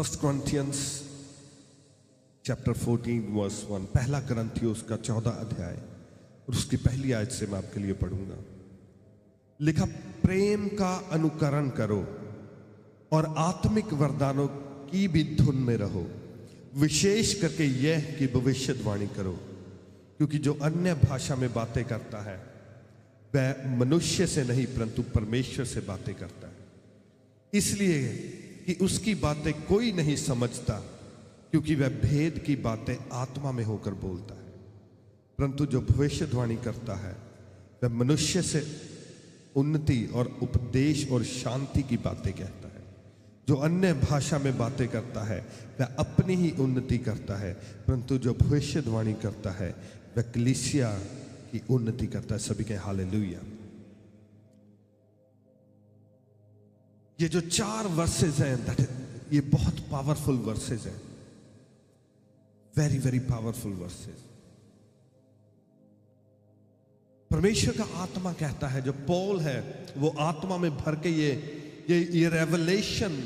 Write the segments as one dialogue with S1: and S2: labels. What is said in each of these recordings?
S1: First Corinthians chapter 14 verse 1, पहला करंथियों उसका 14 अध्याय और उसकी पहली आयत से मैं आपके लिए पढ़ूंगा। लिखा, प्रेम का अनुकरण करो और आत्मिक वरदानों की भी धुन में रहो, विशेष करके यह कि भविष्यवाणी करो, क्योंकि जो अन्य भाषा में बातें करता है वह मनुष्य से नहीं परंतु परमेश्वर से बातें करता है, इसलिए कि उसकी बातें कोई नहीं समझता, क्योंकि वह भेद की बातें आत्मा में होकर बोलता है। परंतु जो भविष्यवाणी करता है वह मनुष्य से उन्नति और उपदेश और शांति की बातें कहता है। जो अन्य भाषा में बातें करता है वह अपनी ही उन्नति करता है, परंतु जो भविष्यवाणी करता है वह कलीसिया की उन्नति करता है। सभी के हालेलुया। ये जो 4 वर्सेस हैं, ये बहुत पावरफुल वर्सेस हैं, वेरी वेरी पावरफुल वर्सेस। परमेश्वर का आत्मा कहता है, जो पॉल है वो आत्मा में भर के ये रेवलेशन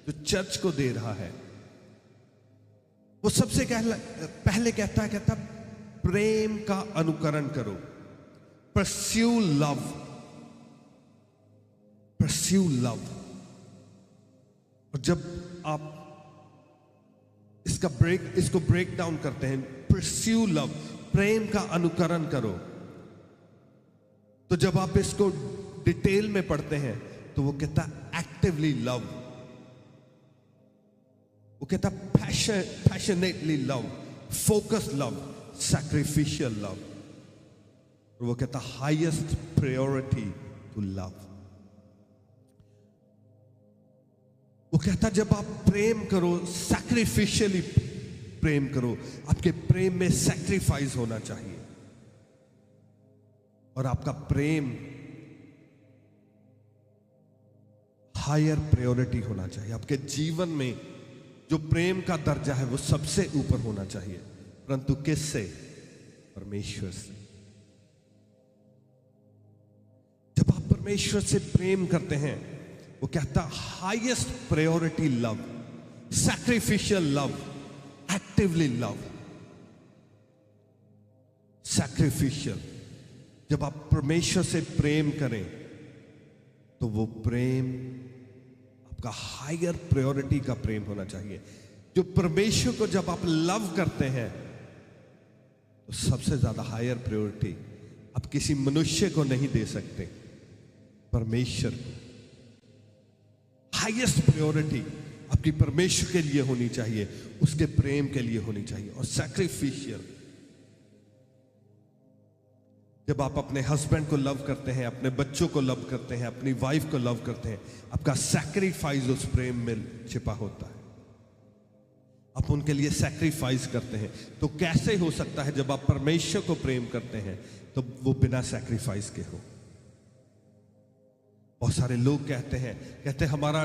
S1: जो चर्च को दे रहा है, वो सबसे पहले कहता है प्रेम का अनुकरण करो, परस्यू लव, परस्यू लव। और जब आप इसको ब्रेक डाउन करते हैं, परस्यू लव, प्रेम का अनुकरण करो, तो जब आप इसको डिटेल में पढ़ते हैं तो वो कहता एक्टिवली लव, वो कहता passionately love, focus love, sacrificial love, और वो कहता हाईएस्ट प्रायोरिटी टू लव। वो कहता जब आप प्रेम करो, सैक्रिफिशियली प्रेम करो, आपके प्रेम में सैक्रिफाइस होना चाहिए, और आपका प्रेम हायर प्रायोरिटी होना चाहिए। आपके जीवन में जो प्रेम का दर्जा है वो सबसे ऊपर होना चाहिए, परंतु किससे? परमेश्वर से। जब आप परमेश्वर से प्रेम करते हैं, वो कहता highest priority love, sacrificial love, actively love, sacrificial. जब आप परमेश्वर से प्रेम करें तो वो प्रेम आपका हायर प्रायोरिटी का प्रेम होना चाहिए। जो परमेश्वर को जब आप लव करते हैं तो सबसे ज्यादा हायर प्रायोरिटी आप किसी मनुष्य को नहीं दे सकते, परमेश्वर को हाईएस्ट प्रायोरिटी आपकी परमेश्वर के लिए होनी चाहिए, उसके प्रेम के लिए होनी चाहिए। और सैक्रिफिशियल, जब आप अपने हस्बैंड को लव करते हैं, अपने बच्चों को लव करते हैं, अपनी वाइफ को लव करते हैं, आपका सैक्रिफाइस उस प्रेम में छिपा होता है, आप उनके लिए सैक्रिफाइस करते हैं। तो कैसे हो सकता है जब आप परमेश्वर को प्रेम करते हैं तो वो बिना सैक्रिफाइस के हो? बहुत सारे लोग कहते हैं हमारा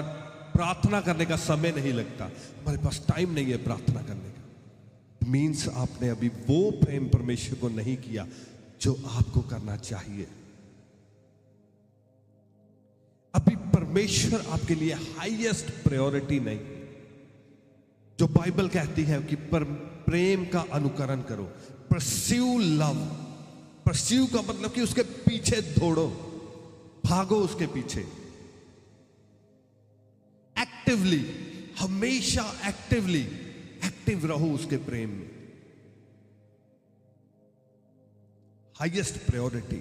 S1: प्रार्थना करने का समय नहीं लगता, हमारे पास टाइम नहीं है प्रार्थना करने का। मीन्स आपने अभी वो प्रेम परमेश्वर को नहीं किया जो आपको करना चाहिए। अभी परमेश्वर आपके लिए हाईएस्ट प्रायोरिटी नहीं। जो बाइबल कहती है कि प्रेम का अनुकरण करो, परस्यू लव, परस्यू का मतलब कि उसके पीछे दौड़ो, भागो उसके पीछे, एक्टिवली, हमेशा एक्टिवली एक्टिव रहो उसके प्रेम में, हाईएस्ट प्रायोरिटी,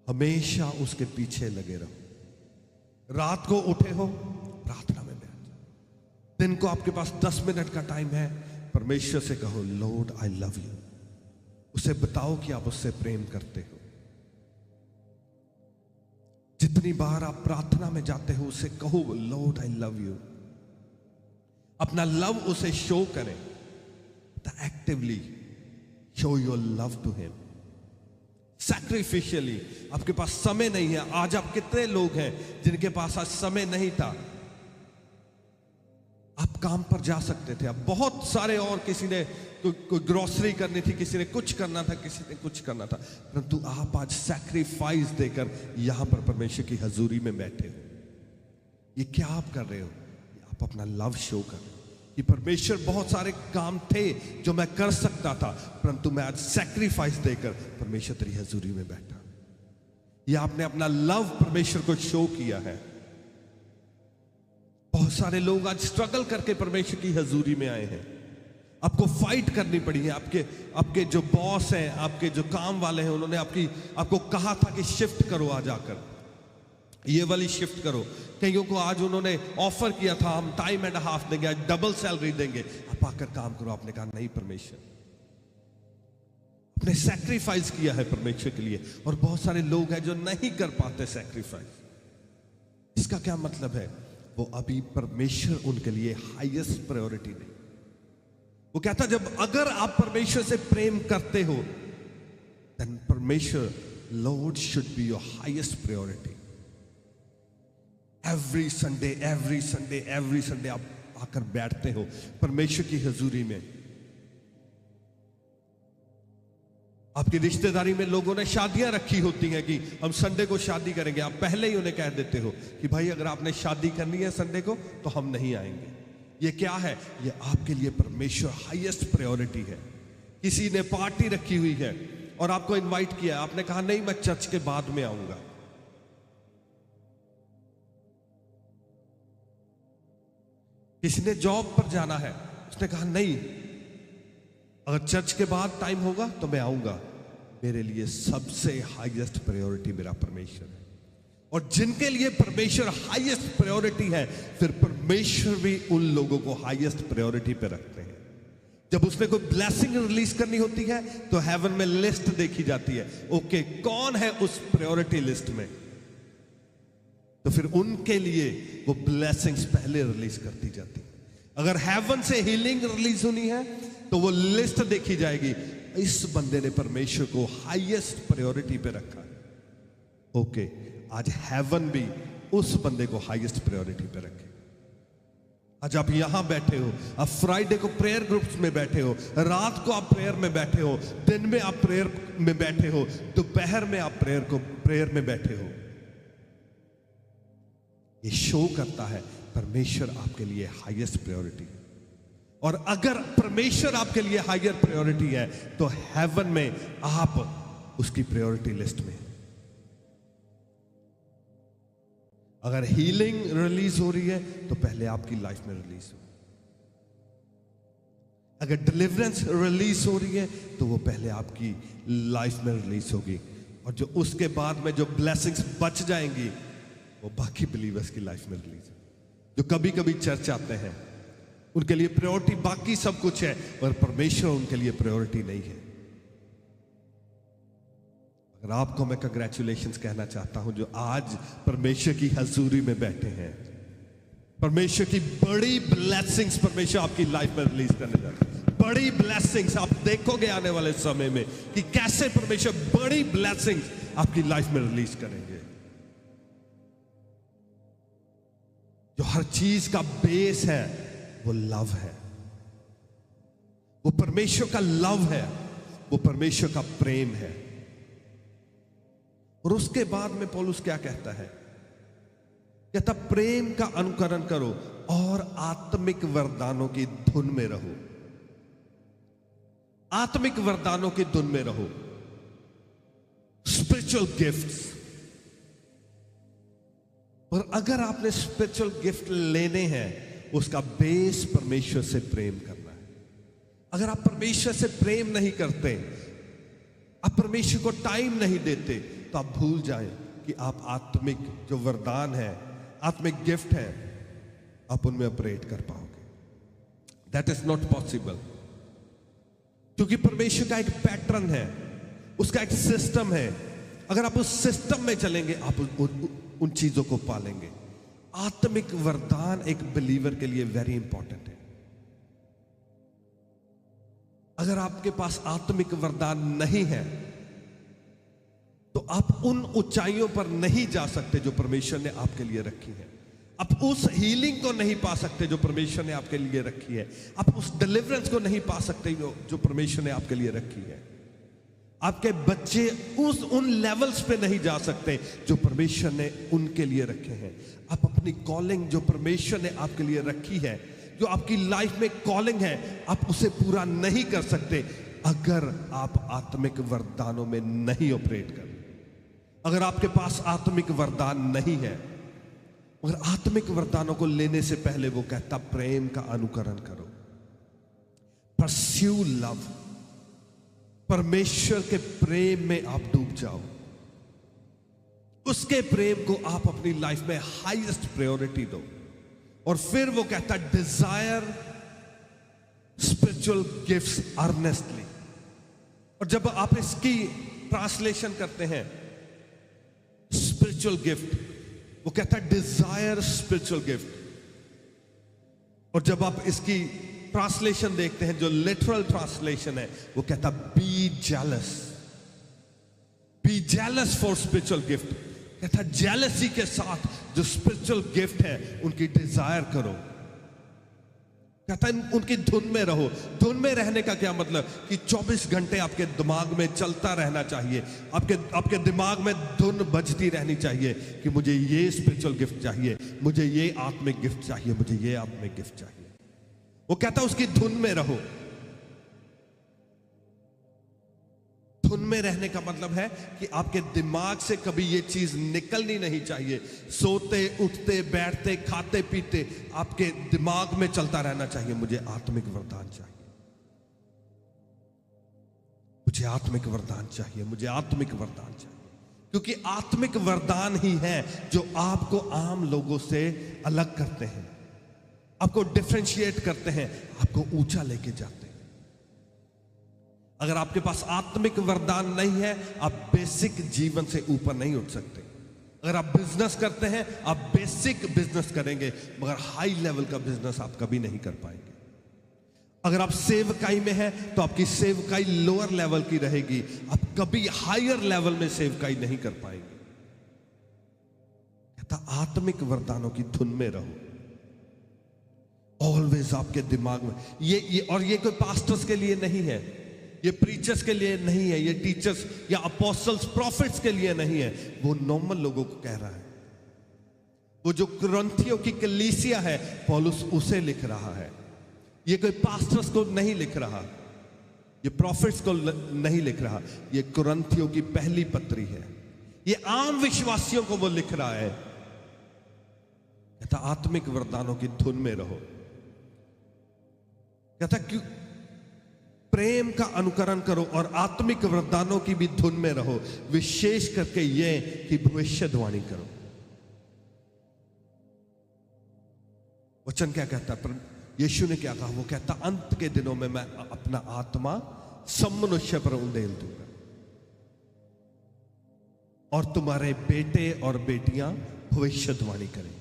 S1: हमेशा उसके पीछे लगे रहो। रात को उठे हो, प्रार्थना में बैठ जाओ। दिन को आपके पास 10 मिनट का टाइम है, परमेश्वर से कहो लॉर्ड आई लव यू, उसे बताओ कि आप उससे प्रेम करते हो। जितनी बार आप प्रार्थना में जाते हो उसे कहो लॉर्ड आई लव यू, अपना लव उसे शो करें, actively show your love to him, sacrificially. आपके पास समय नहीं है, आज आप कितने लोग हैं जिनके पास आज समय नहीं था? आप काम पर जा सकते थे, अब बहुत सारे, और किसी ने कोई ग्रोसरी करनी थी, किसी ने कुछ करना था, किसी ने कुछ करना था, परंतु आप आज सैक्रिफाइस देकर यहां पर परमेश्वर की हजूरी में बैठे हो। ये क्या आप कर रहे हो? आप अपना लव शो कर रहे हो कि परमेश्वर बहुत सारे काम थे जो मैं कर सकता था, परंतु मैं आज सैक्रिफाइस देकर परमेश्वर तेरी हजूरी में बैठा। ये आपने अपना लव परमेश्वर को शो किया है। बहुत सारे लोग आज स्ट्रगल करके परमेश्वर की हजूरी में आए हैं। आपको फाइट करनी पड़ी है। आपके जो बॉस हैं, आपके जो काम वाले हैं, उन्होंने आपको कहा था कि शिफ्ट करो, आ जाकर ये वाली शिफ्ट करो। कईयों को आज उन्होंने ऑफर किया था, हम टाइम एंड हाफ देंगे, आज डबल सैलरी देंगे, आप आकर काम करो। आपने कहा नहीं परमेश्वर, आपने सैक्रिफाइस किया है परमेश्वर के लिए। और बहुत सारे लोग हैं जो नहीं कर पाते सैक्रिफाइस। इसका क्या मतलब है? वो अभी परमेश्वर उनके लिए हाईएस्ट प्रायोरिटी नहीं। वो कहता जब अगर आप परमेश्वर से प्रेम करते हो, देन परमेश्वर, Lord should be your highest priority. Every Sunday आप आकर बैठते हो परमेश्वर की हजूरी में। आपकी रिश्तेदारी में लोगों ने शादियां रखी होती हैं कि हम संडे को शादी करेंगे। आप पहले ही उन्हें कह देते हो कि भाई अगर आपने शादी करनी है संडे को तो हम नहीं आएंगे। ये क्या है? ये आपके लिए परमेश्वर हाईएस्ट प्रायोरिटी है। किसी ने पार्टी रखी हुई है और आपको इनवाइट किया, आपने कहा नहीं मैं चर्च के बाद में आऊंगा। किसी ने जॉब पर जाना है, उसने कहा नहीं, अगर चर्च के बाद टाइम होगा तो मैं आऊंगा। मेरे लिए सबसे हाईएस्ट प्रायोरिटी मेरा परमेश्वर है। और जिनके लिए परमेश्वर हाईएस्ट प्रायोरिटी है, फिर परमेश्वर भी उन लोगों को हाईएस्ट प्रायोरिटी पे रखते हैं। जब उसने कोई ब्लेसिंग रिलीज करनी होती है तो हेवन में लिस्ट देखी जाती है। ओके, कौन है उस प्रायोरिटी लिस्ट में? तो फिर उनके लिए वो ब्लेसिंग्स पहले रिलीज करती जाती है। अगर हेवन से हीलिंग रिलीज होनी है तो वो लिस्ट देखी जाएगी, इस बंदे ने परमेश्वर को हाईएस्ट प्रायोरिटी पे रखा है। ओके, आज हेवन भी उस बंदे को हाईएस्ट प्रायोरिटी पे रखे। आज आप यहां बैठे हो, आप फ्राइडे को प्रेयर ग्रुप्स में बैठे हो, रात को आप प्रेयर में बैठे हो, दिन में आप प्रेयर में बैठे हो, दोपहर में आप प्रेयर में बैठे हो। ये शो करता है परमेश्वर आपके लिए हाईएस्ट प्रायोरिटी है। और अगर परमेश्वर आपके लिए हाईएस्ट प्रायोरिटी है तो हेवन में आप उसकी प्रायोरिटी लिस्ट में। अगर हीलिंग रिलीज हो रही है तो पहले आपकी लाइफ में रिलीज हो। अगर डिलीवरेंस रिलीज हो रही है तो वो पहले आपकी लाइफ में रिलीज होगी। और जो उसके बाद में जो ब्लेसिंग्स बच जाएंगी वो बाकी बिलीवर्स की लाइफ में रिलीज होगी। जो कभी कभी चर्च आते हैं उनके लिए प्रायोरिटी बाकी सब कुछ है, पर परमेश्वर उनके लिए प्रायोरिटी नहीं है। अगर आपको मैं कंग्रेचुलेशंस कहना चाहता हूं जो आज परमेश्वर की हजूरी में बैठे हैं, परमेश्वर की बड़ी ब्लेसिंग्स परमेश्वर आपकी लाइफ में रिलीज करने जा रहे हैं। बड़ी ब्लेसिंग्स आप देखोगे आने वाले समय में कि कैसे परमेश्वर बड़ी ब्लेसिंग्स आपकी लाइफ में रिलीज करेंगे। जो हर चीज का बेस है वो लव है, वो परमेश्वर का लव है, वो परमेश्वर का प्रेम है। और उसके बाद में पौलुस क्या कहता है? कहता प्रेम का अनुकरण करो और आत्मिक वरदानों की धुन में रहो। आत्मिक वरदानों की धुन में रहो, स्पिरिचुअल गिफ्ट्स। और अगर आपने स्पिरिचुअल गिफ्ट लेने हैं, उसका बेस परमेश्वर से प्रेम करना है। अगर आप परमेश्वर से प्रेम नहीं करते, आप परमेश्वर को टाइम नहीं देते, तो आप भूल जाएं कि आप आत्मिक जो वरदान है, आत्मिक गिफ्ट है, आप उनमें ऑपरेट कर पाओगे। दैट इज नॉट पॉसिबल, क्योंकि परमेश्वर का एक पैटर्न है, उसका एक सिस्टम है। अगर आप उस सिस्टम में चलेंगे, आप उन चीजों को पालेंगे। आत्मिक वरदान एक बिलीवर के लिए वेरी इंपॉर्टेंट है। अगर आपके पास आत्मिक वरदान नहीं है तो आप उन ऊंचाइयों पर नहीं जा सकते जो परमेश्वर ने आपके लिए रखी है। आप उस हीलिंग को नहीं पा सकते जो परमेश्वर ने आपके लिए रखी है। आप उस डिलीवरेंस को नहीं पा सकते जो परमेश्वर ने आपके लिए रखी है। आपके बच्चे उन लेवल्स पे नहीं जा सकते जो परमेश्वर ने उनके लिए रखे हैं। आप अपनी कॉलिंग जो परमेश्वर ने आपके लिए रखी है, जो आपकी लाइफ में कॉलिंग है, आप उसे पूरा नहीं कर सकते अगर आप आत्मिक वरदानों में नहीं ऑपरेट कर। अगर आपके पास आत्मिक वरदान नहीं है, मगर आत्मिक वरदानों को लेने से पहले वो कहता प्रेम का अनुकरण करो, परस्यू लव, परमेश्वर के प्रेम में आप डूब जाओ, उसके प्रेम को आप अपनी लाइफ में हाईएस्ट प्रायोरिटी दो। और फिर वो कहता डिजायर स्पिरिचुअल गिफ्ट्स अर्नेस्टली। और जब आप इसकी ट्रांसलेशन करते हैं स्पिरिचुअल गिफ्ट, वो कहता है डिजायर स्पिरिचुअल गिफ्ट। और जब आप इसकी ट्रांसलेशन देखते हैं, जो लिटरल ट्रांसलेशन है, वो कहता be jealous for spiritual gift. कहता जेलसी के साथ जो स्पिरिचुअल गिफ्ट है उनकी डिजायर करो। कहता है उनकी धुन में रहो। धुन में रहने का क्या मतलब कि 24 घंटे आपके दिमाग में चलता रहना चाहिए। आपके दिमाग में धुन बजती रहनी चाहिए कि मुझे ये स्पिरिचुअल गिफ्ट चाहिए, मुझे ये आत्मिक गिफ्ट चाहिए, मुझे ये आत्मिक गिफ्ट चाहिए। वो कहता उसकी धुन में रहो। धुन में रहने का मतलब है कि आपके दिमाग से कभी ये चीज निकलनी नहीं चाहिए। सोते उठते बैठते खाते पीते आपके दिमाग में चलता रहना चाहिए मुझे आत्मिक वरदान चाहिए, मुझे आत्मिक वरदान चाहिए, मुझे आत्मिक वरदान चाहिए। क्योंकि आत्मिक वरदान ही है जो आपको आम लोगों से अलग करते हैं, आपको डिफरेंशिएट करते हैं, आपको ऊंचा लेके जाते हैं। अगर आपके पास आत्मिक वरदान नहीं है, आप बेसिक जीवन से ऊपर नहीं उठ सकते। अगर आप बिजनेस करते हैं, आप बेसिक बिजनेस करेंगे, मगर हाई लेवल का बिजनेस आप कभी नहीं कर पाएंगे। अगर आप सेवकाई में हैं, तो आपकी सेवकाई लोअर लेवल की रहेगी, आप कभी हायर लेवल में सेवकाई नहीं कर पाएंगे। कहता आत्मिक वरदानों की धुन में रहो। ऑलवेज आपके दिमाग में ये कोई पास्टर्स के लिए नहीं है, ये प्रीचर्स के लिए नहीं है, ये टीचर्स या अपोस्टल्स प्रॉफिट्स के लिए नहीं है, वो नॉर्मल लोगों को कह रहा है। वो जो कुरिन्थियों की कलीसिया है, पौलुस उसे लिख रहा है। ये कोई पास्टर्स को नहीं लिख रहा, ये प्रॉफिट्स को नहीं लिख रहा, ये कुरिन्थियों की पहली पत्री है, ये आम विश्वासियों को वो लिख रहा है। कहता आत्मिक वरदानों की धुन में रहो। कहता क्यों प्रेम का अनुकरण करो और आत्मिक वरदानों की भी धुन में रहो, विशेष करके ये कि भविष्यवाणी करो। वचन क्या कहता है? यीशु ने क्या कहा? वो कहता अंत के दिनों में मैं अपना आत्मा सब मनुष्य पर उंडेल दूंगा और तुम्हारे बेटे और बेटियां भविष्यवाणी करेंगे।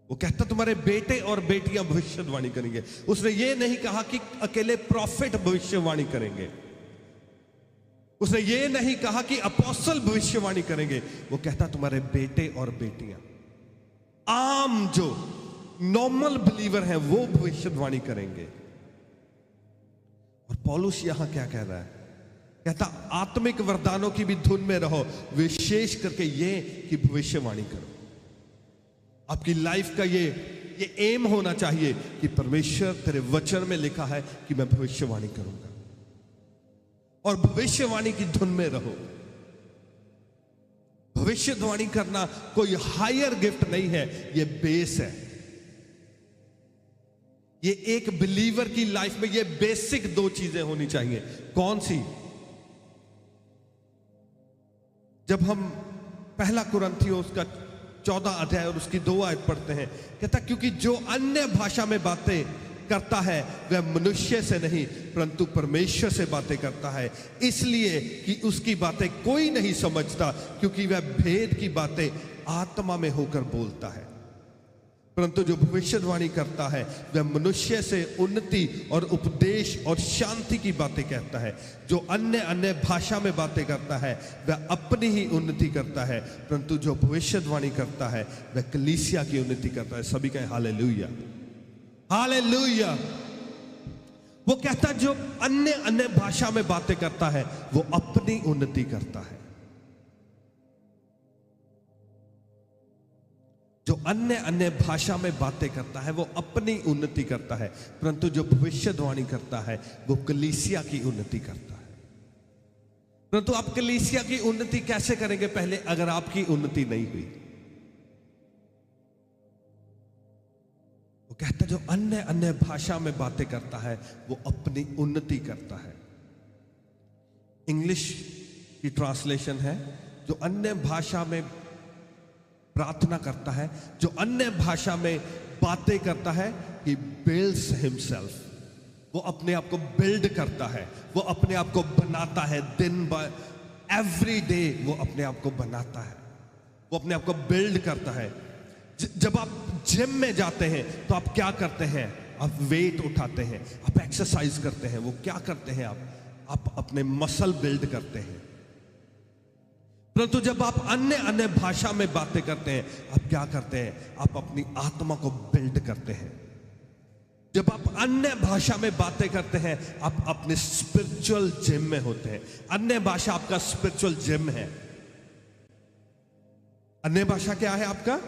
S1: वो कहता तुम्हारे बेटे और बेटियां भविष्यवाणी करेंगे। उसने ये नहीं कहा कि अकेले प्रॉफिट भविष्यवाणी करेंगे, उसने ये नहीं कहा कि अपोस्टल भविष्यवाणी करेंगे। वो कहता तुम्हारे बेटे और बेटियां, आम जो नॉर्मल बिलीवर हैं, वो भविष्यवाणी करेंगे। और पौलुस यहां क्या कह रहा है? कहता आत्मिक वरदानों की भी धुन में रहो, विशेष करके ये कि भविष्यवाणी करो। आपकी लाइफ का ये एम होना चाहिए कि परमेश्वर तेरे वचन में लिखा है कि मैं भविष्यवाणी करूंगा, और भविष्यवाणी की धुन में रहो। भविष्यवाणी करना कोई हायर गिफ्ट नहीं है, ये बेस है। ये एक बिलीवर की लाइफ में ये बेसिक दो चीजें होनी चाहिए। कौन सी? जब हम पहला कुरिन्थियों उसका 14 अध्याय और उसकी 2 आयत पढ़ते हैं, कहता क्योंकि जो अन्य भाषा में बातें करता है वह मनुष्य से नहीं परंतु परमेश्वर से बातें करता है, इसलिए कि उसकी बातें कोई नहीं समझता, क्योंकि वह भेद की बातें आत्मा में होकर बोलता है। परंतु जो भविष्यवाणी करता है वह मनुष्य से उन्नति और उपदेश और शांति की बातें कहता है। जो अन्य भाषा में बातें करता है वह अपनी ही उन्नति करता है, परंतु जो भविष्यवाणी करता है वह कलीसिया की उन्नति करता है। सभी कहें हालेलुया, हालेलुया। वो कहता है जो अन्य अन्य भाषा में बातें करता है वो अपनी उन्नति करता है। जो अन्य अन्य भाषा में बातें करता है वो अपनी उन्नति करता है, परंतु जो भविष्यवाणी करता है वो कलीसिया की उन्नति करता है। परंतु आप कलीसिया की उन्नति कैसे करेंगे पहले, अगर आपकी उन्नति नहीं हुई? वो कहता है जो अन्य अन्य भाषा में बातें करता है वो अपनी उन्नति करता है। इंग्लिश की ट्रांसलेशन है जो अन्य भाषा में प्रार्थना करता है, जो अन्य भाषा में बातें करता है, he builds himself, वो अपने आप को बिल्ड करता है, वो अपने आप को बनाता है। दिन बाय एवरी डे वो अपने आप को बनाता है, वो अपने आप को बिल्ड करता है। जब आप जिम में जाते हैं तो आप क्या करते हैं? आप वेट उठाते हैं, आप एक्सरसाइज करते हैं। वो क्या करते हैं? आप अपने मसल बिल्ड करते हैं। परंतु जब आप अन्य अन्य भाषा में बातें करते हैं, आप क्या करते हैं? आप अपनी आत्मा को बिल्ड करते हैं। जब आप अन्य भाषा में बातें करते हैं, आप अपने स्पिरिचुअल जिम में होते हैं। अन्य भाषा आपका स्पिरिचुअल जिम है। अन्य भाषा क्या है आपका?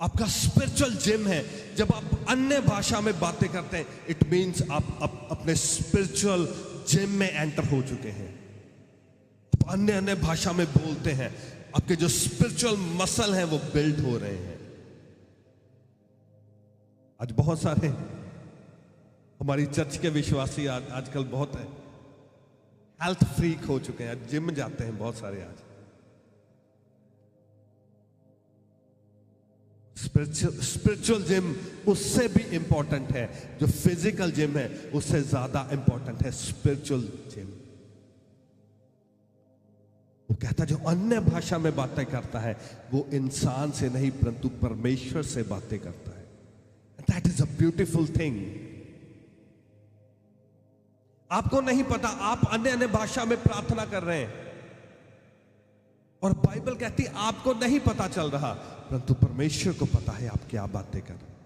S1: आपका स्पिरिचुअल जिम है। जब आप अन्य भाषा में बातें करते हैं, इट मीन्स आप अपने स्पिरिचुअल जिम में एंटर हो चुके हैं। अन्य अन्य भाषा में बोलते हैं, आपके जो स्पिरिचुअल मसल हैं वो बिल्ड हो रहे हैं। आज बहुत सारे हमारी चर्च के विश्वासी आजकल बहुत हेल्थ फ्रीक हो चुके हैं। जिम जाते हैं बहुत सारे। आज स्पिरिचुअल जिम उससे भी इंपॉर्टेंट है। जो फिजिकल जिम है उससे ज्यादा इंपॉर्टेंट है स्पिरिचुअल जिम। वो कहता जो अन्य भाषा में बातें करता है वो इंसान से नहीं परंतु परमेश्वर से बातें करता है। That is a beautiful thing. आपको नहीं पता, आप अन्य अन्य भाषा में प्रार्थना कर रहे हैं और बाइबल कहती है आपको नहीं पता चल रहा, परंतु परमेश्वर को पता है आप क्या बातें कर रहे हैं।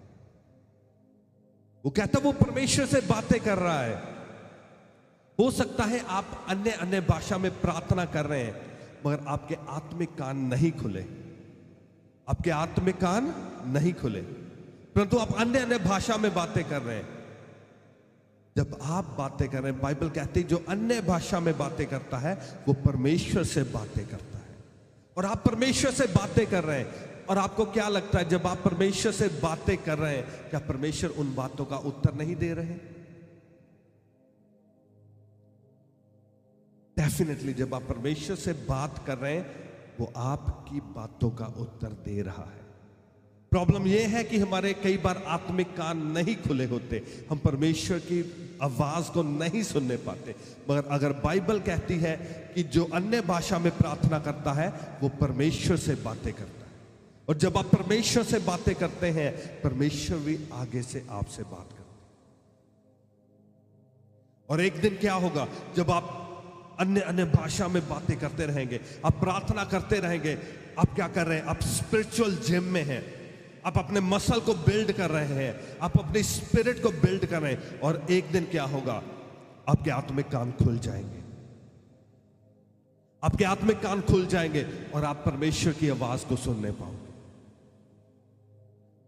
S1: वो कहता वो परमेश्वर से बातें कर रहा है। हो सकता है आप अन्य अन्य भाषा में प्रार्थना कर रहे हैं मगर आपके आत्मिक कान नहीं खुले, आपके आत्मिक कान नहीं खुले, परंतु आप अन्य अन्य भाषा में बातें कर रहे हैं। जब आप बातें कर रहे हैं, बाइबल कहती है जो अन्य भाषा में बातें करता है वो परमेश्वर से बातें करता है। और आप परमेश्वर से बातें कर रहे हैं और आपको क्या लगता है जब आप परमेश्वर से बातें कर रहे हैं, क्या परमेश्वर उन बातों का उत्तर नहीं दे रहे? डेफिनेटली जब आप परमेश्वर से बात कर रहे हैं वो आपकी बातों का उत्तर दे रहा है। प्रॉब्लम यह है कि हमारे कई बार आत्मिक कान नहीं खुले होते, हम परमेश्वर की आवाज को नहीं सुनने पाते। मगर अगर बाइबल कहती है कि जो अन्य भाषा में प्रार्थना करता है वो परमेश्वर से बातें करता है, और जब आप परमेश्वर से बातें करते हैं परमेश्वर भी आगे से आपसे बात करते हैं। और एक दिन क्या होगा जब आप अन्य अन्य भाषा में बातें करते रहेंगे, आप प्रार्थना करते रहेंगे, आप क्या कर रहे हैं? आप स्पिरिचुअल जिम में हैं, आप अपने मसल को बिल्ड कर रहे हैं, आप अपनी स्पिरिट को बिल्ड कर रहे हैं। और एक दिन क्या होगा? आपके आत्मिक कान खुल जाएंगे, आपके आत्मिक कान खुल जाएंगे और आप परमेश्वर की आवाज को सुनने पाओगे।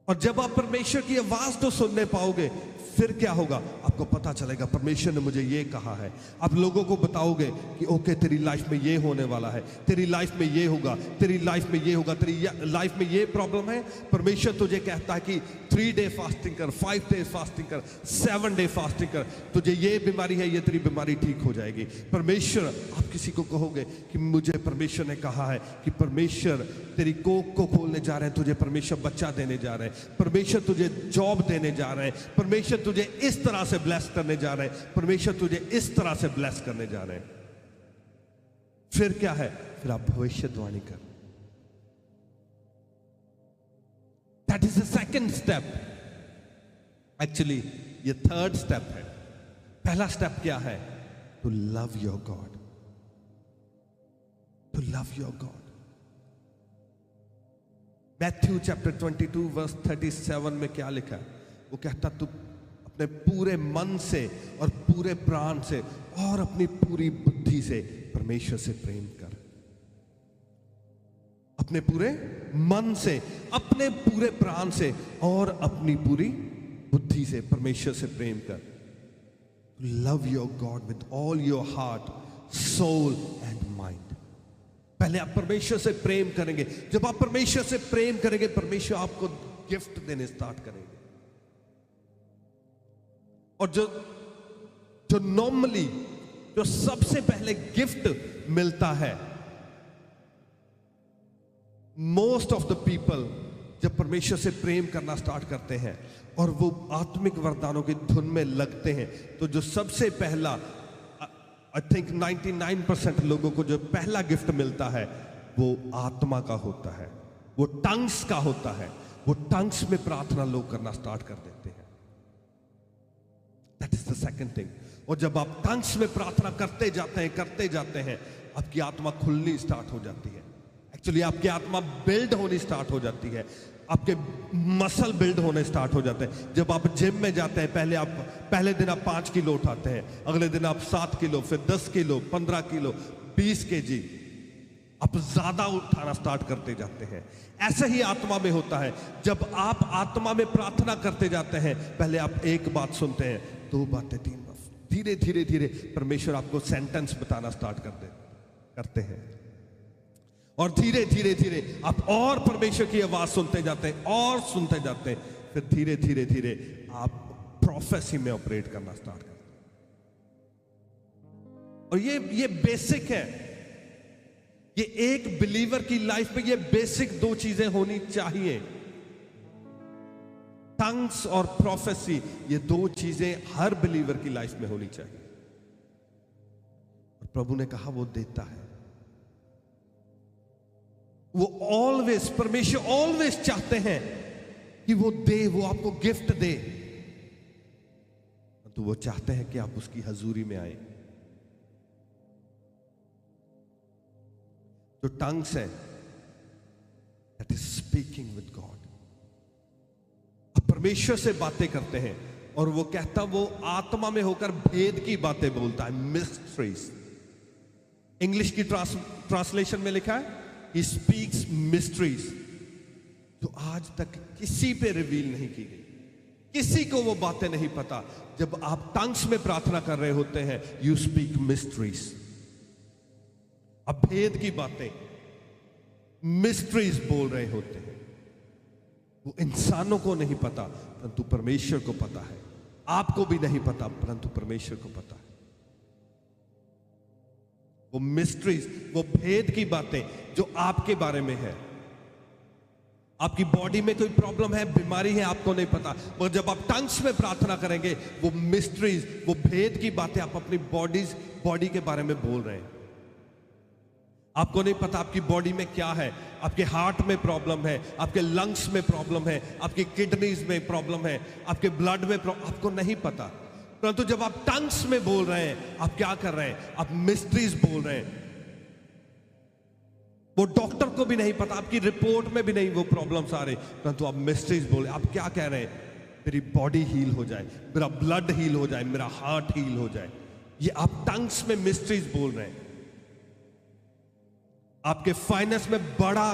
S1: और जब आप परमेश्वर की आवाज को सुनने पाओगे फिर क्या होगा? आपको पता चलेगा परमेश्वर ने मुझे ये कहा है। आप लोगों को बताओगे कि ओके तेरी लाइफ में ये होने वाला है, तेरी लाइफ में ये होगा, तेरी लाइफ में ये होगा, तेरी लाइफ में ये प्रॉब्लम है। परमेश्वर तुझे कहता है कि 3 डे फास्टिंग कर, 5 डे फास्टिंग कर, 7 डे फास्टिंग कर, तुझे ये बीमारी है, ये तेरी बीमारी ठीक हो जाएगी। परमेश्वर, आप किसी को कहोगे कि मुझे परमेश्वर ने कहा है कि परमेश्वर तेरी कोख को खोलने जा रहे हैं, तुझे परमेश्वर बच्चा देने जा रहे हैं, परमेश्वर तुझे जॉब देने जा रहे हैं, परमेश्वर तुझे इस तरह से ब्लेस करने जा रहे हैं, परमेश्वर तुझे इस तरह से ब्लेस करने जा रहे हैं। फिर क्या है? फिर आप भविष्यवाणी कर। That is the second step. Actually ये थर्ड स्टेप है। पहला स्टेप क्या है? To love your God, to love your God. Matthew chapter 22 verse 37 में क्या लिखा है? वो कहता तू अपने पूरे मन से और पूरे प्राण से और अपनी पूरी बुद्धि से परमेश्वर से प्रेम कर। अपने पूरे मन से, अपने पूरे प्राण से और अपनी पूरी बुद्धि से परमेश्वर से प्रेम कर। Love your God with all your heart, soul and mind. पहले आप परमेश्वर से प्रेम करेंगे। जब आप परमेश्वर से प्रेम करेंगे, परमेश्वर आपको गिफ्ट देने स्टार्ट करेंगे। और जो नॉर्मली जो सबसे पहले गिफ्ट मिलता है, मोस्ट ऑफ द पीपल जब परमेश्वर से प्रेम करना स्टार्ट करते हैं और वो आत्मिक वरदानों की धुन में लगते हैं, तो जो सबसे पहला, आई थिंक 99% लोगों को जो पहला गिफ्ट मिलता है वो आत्मा का होता है, वो टंग्स का होता है। वो टंग्स में प्रार्थना लोग करना स्टार्ट कर देते हैं। That is the second thing. और जब आप टंग्स में प्रार्थना करते जाते हैं, आपकी आत्मा खुलनी स्टार्ट हो जाती है। एक्चुअली आपकी आत्मा बिल्ड होनी स्टार्ट हो जाती है, आपके मसल बिल्ड होने स्टार्ट हो जाते हैं। जब आप जिम में जाते हैं, पहले दिन आप 5 किलो उठाते हैं, अगले दिन आप 7 किलो, फिर 10 किलो, 15 किलो, 20 kg आप ज्यादा उठाना स्टार्ट करते जाते हैं। ऐसे ही आत्मा में होता है। जब आप आत्मा में प्रार्थना करते जाते हैं, पहले आप एक बात सुनते हैं, 2 बातें, 3 बात, धीरे धीरे धीरे परमेश्वर आपको सेंटेंस बताना स्टार्ट करते हैं। और धीरे धीरे धीरे आप और परमेश्वर की आवाज सुनते जाते हैं और सुनते जाते हैं। फिर धीरे धीरे धीरे आप प्रोफेसी में ऑपरेट करना स्टार्ट करते हैं। और ये बेसिक है। ये एक बिलीवर की लाइफ में ये बेसिक 2 चीजें होनी चाहिए, टंग्स और प्रोफेसी। ये 2 चीजें हर बिलीवर की लाइफ में होनी चाहिए। और प्रभु ने कहा वो देता है। वो ऑलवेज, परमेश्वर ऑलवेज चाहते हैं कि वो दे, वो आपको गिफ्ट दे। तो वो चाहते हैं कि आप उसकी हजूरी में आए। जो टंग्स है, that is speaking with God. आप परमेश्वर से बातें करते हैं और वो कहता, वो आत्मा में होकर भेद की बातें बोलता है, मिस्ट्रीज। इंग्लिश की ट्रांसलेशन में लिखा है He speaks mysteries, जो आज तक किसी पे रिवील नहीं की गई, किसी को वो बातें नहीं पता। जब आप टंग्स में प्रार्थना कर रहे होते हैं, यू स्पीक मिस्ट्रीज। अब भेद की बातें, मिस्ट्रीज बोल रहे होते हैं। वो इंसानों को नहीं पता, परंतु परमेश्वर को पता है। आपको भी नहीं पता, परंतु परमेश्वर को पता है। वो मिस्ट्रीज, वो भेद की बातें जो आपके बारे में है। आपकी बॉडी में कोई प्रॉब्लम है, बीमारी है, आपको नहीं पता, और जब आप टंग्स में प्रार्थना करेंगे, वो मिस्ट्रीज, वो भेद की बातें आप अपनी बॉडी के बारे में बोल रहे हैं। आपको नहीं पता आपकी बॉडी में क्या है। आपके हार्ट में प्रॉब्लम है, आपके लंग्स में प्रॉब्लम है, आपकी किडनीज में प्रॉब्लम है, आपके ब्लड में आपको नहीं पता। परंतु जब आप टंग्स में बोल रहे हैं, आप क्या कर रहे हैं? आप मिस्ट्रीज बोल रहे हैं। वो डॉक्टर को भी नहीं पता, आपकी रिपोर्ट में भी नहीं वो प्रॉब्लम्स आ रही, परंतु आप मिस्ट्रीज बोल रहे हैं। आप क्या कह रहे हैं? मेरी बॉडी हील हो जाए, मेरा ब्लड हील हो जाए, मेरा हार्ट हील हो जाए। ये आप टंग्स में मिस्ट्रीज बोल रहे हैं। आपके फाइनेंस में बड़ा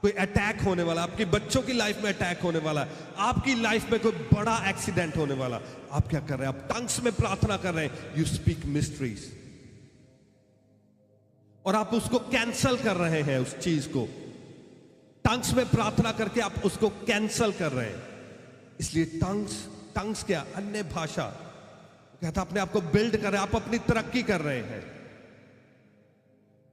S1: कोई अटैक होने वाला, आपके बच्चों की लाइफ में अटैक होने वाला, आपकी लाइफ में कोई बड़ा एक्सीडेंट होने वाला, आप क्या कर रहे हैं? आप टंग्स में प्रार्थना कर रहे हैं। You speak mysteries. और आप उसको कैंसल कर रहे हैं, उस चीज को टंग्स में प्रार्थना करके आप उसको कैंसल कर रहे हैं। इसलिए टंग्स क्या? अन्य भाषा। कहता अपने आप को बिल्ड कर रहे हैं, आप अपनी तरक्की कर रहे हैं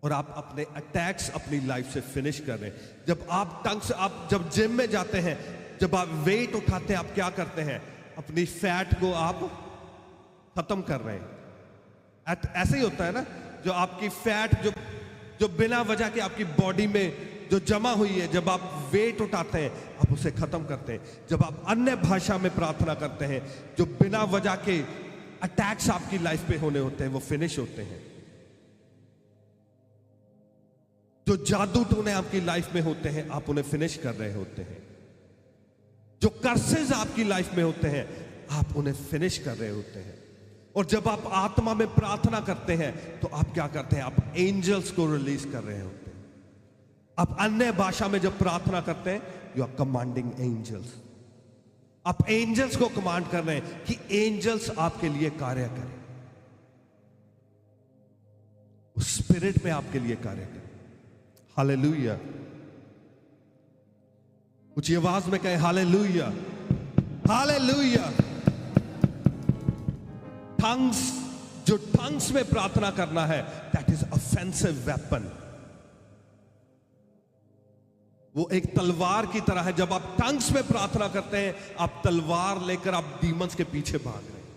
S1: और आप अपने अटैक्स अपनी लाइफ से फिनिश कर रहे हैं। जब आप टंग्स, आप जब जिम में जाते हैं, जब आप वेट उठाते हैं, आप क्या करते हैं? अपनी फैट को आप खत्म कर रहे हैं। ऐसे ही होता है ना, जो आपकी फैट जो बिना वजह के आपकी बॉडी में जो जमा हुई है, जब आप वेट उठाते हैं, आप उसे खत्म करते हैं। जब आप अन्य भाषा में प्रार्थना करते हैं, जो बिना वजह के अटैक्स आपकी लाइफ पे होने होते हैं, वो फिनिश होते हैं। जो जादू टोने आपकी लाइफ में होते हैं, आप उन्हें फिनिश कर रहे होते हैं। जो कर्सेज आपकी लाइफ में होते हैं, आप उन्हें फिनिश कर रहे होते हैं। और जब आप आत्मा में प्रार्थना करते हैं तो आप क्या करते हैं? आप एंजल्स को रिलीज कर रहे होते हैं। आप अन्य भाषा में जब प्रार्थना करते हैं, यू आर कमांडिंग एंजल्स। आप एंजल्स को कमांड कर रहे हैं कि एंजल्स आपके लिए कार्य करें, उस स्पिरिट में आपके लिए कार्य करें। हालेलुया। कुछ आवाज में कहे हालेलुया, हालेलुया। टंग्स, जो टंग्स में प्रार्थना करना है, दैट इज ऑफेंसिव वेपन। वो एक तलवार की तरह है। जब आप टंग्स में प्रार्थना करते हैं, आप तलवार लेकर आप डीमंस के पीछे भाग रहे हैं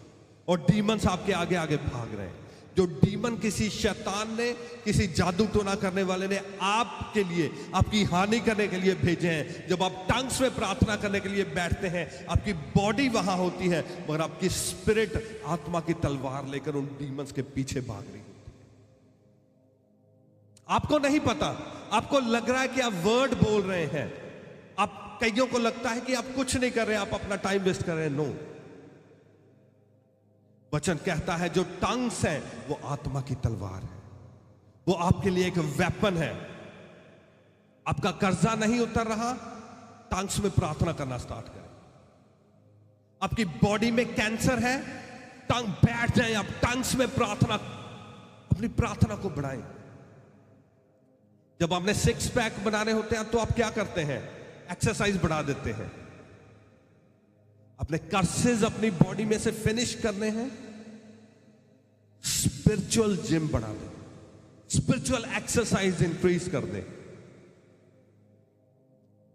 S1: और डीमंस आपके आगे आगे भाग रहे हैं। जो डीमन किसी शैतान ने, किसी जादू टोना करने वाले ने आपके लिए, आपकी हानि करने के लिए भेजे हैं। जब आप टंग्स में प्रार्थना करने के लिए बैठते हैं, आपकी बॉडी वहां होती है, मगर आपकी स्पिरिट आत्मा की तलवार लेकर उन डीमंस के पीछे भाग रही है। आपको नहीं पता, आपको लग रहा है कि आप वर्ड बोल रहे हैं, आप कईयों को लगता है कि आप कुछ नहीं कर रहे, आप अपना टाइम वेस्ट कर रहे हैं। नो, वचन कहता है जो टंग्स है वो आत्मा की तलवार है, वो आपके लिए एक वेपन है। आपका कर्जा नहीं उतर रहा, टंग्स में प्रार्थना करना स्टार्ट करें। आपकी बॉडी में कैंसर है, टंग बैठ जाए, आप टंग्स में प्रार्थना, अपनी प्रार्थना को बढ़ाएं। जब आपने सिक्स पैक बनाने होते हैं तो आप क्या करते हैं? एक्सरसाइज बढ़ा देते हैं। अपने कर्सेस अपनी बॉडी में से फिनिश करने हैं, स्पिरिचुअल जिम बढ़ा दें, स्पिरिचुअल एक्सरसाइज इंक्रीज कर दें।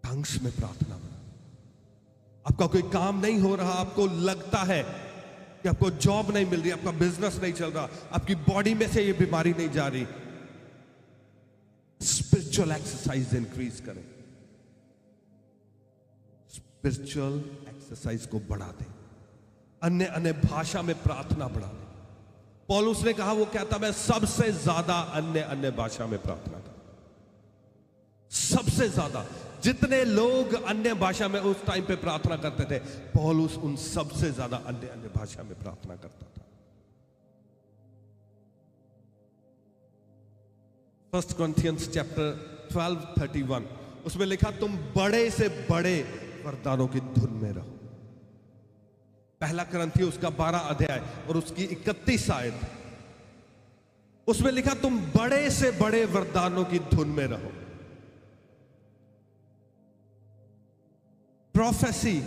S1: टंग्स में प्रार्थना बढ़ा। आपका कोई काम नहीं हो रहा, आपको लगता है कि आपको जॉब नहीं मिल रही, आपका बिजनेस नहीं चल रहा, आपकी बॉडी में से ये बीमारी नहीं जा रही, स्पिरिचुअल एक्सरसाइज इंक्रीज करें, स्पिरिचुअल एक्सरसाइज को बढ़ा दें, अन्य अन्य भाषा में प्रार्थना बढ़ा दें। पौलुस ने कहा, वो कहता मैं सबसे ज्यादा अन्य अन्य भाषा में प्रार्थना करता, सबसे ज्यादा। जितने लोग अन्य भाषा में उस टाइम पे प्रार्थना करते थे, पौलुस उन सबसे ज्यादा अन्य अन्य भाषा में प्रार्थना करता था। 1 Corinthians chapter 12:31 उसमें लिखा, तुम बड़े से बड़े वरदानों की धुन में रहो। पहला करंथी उसका 12 अध्याय और उसकी 31 आयत, उसमें लिखा तुम बड़े से बड़े वरदानों की धुन में रहो। प्रोफेसी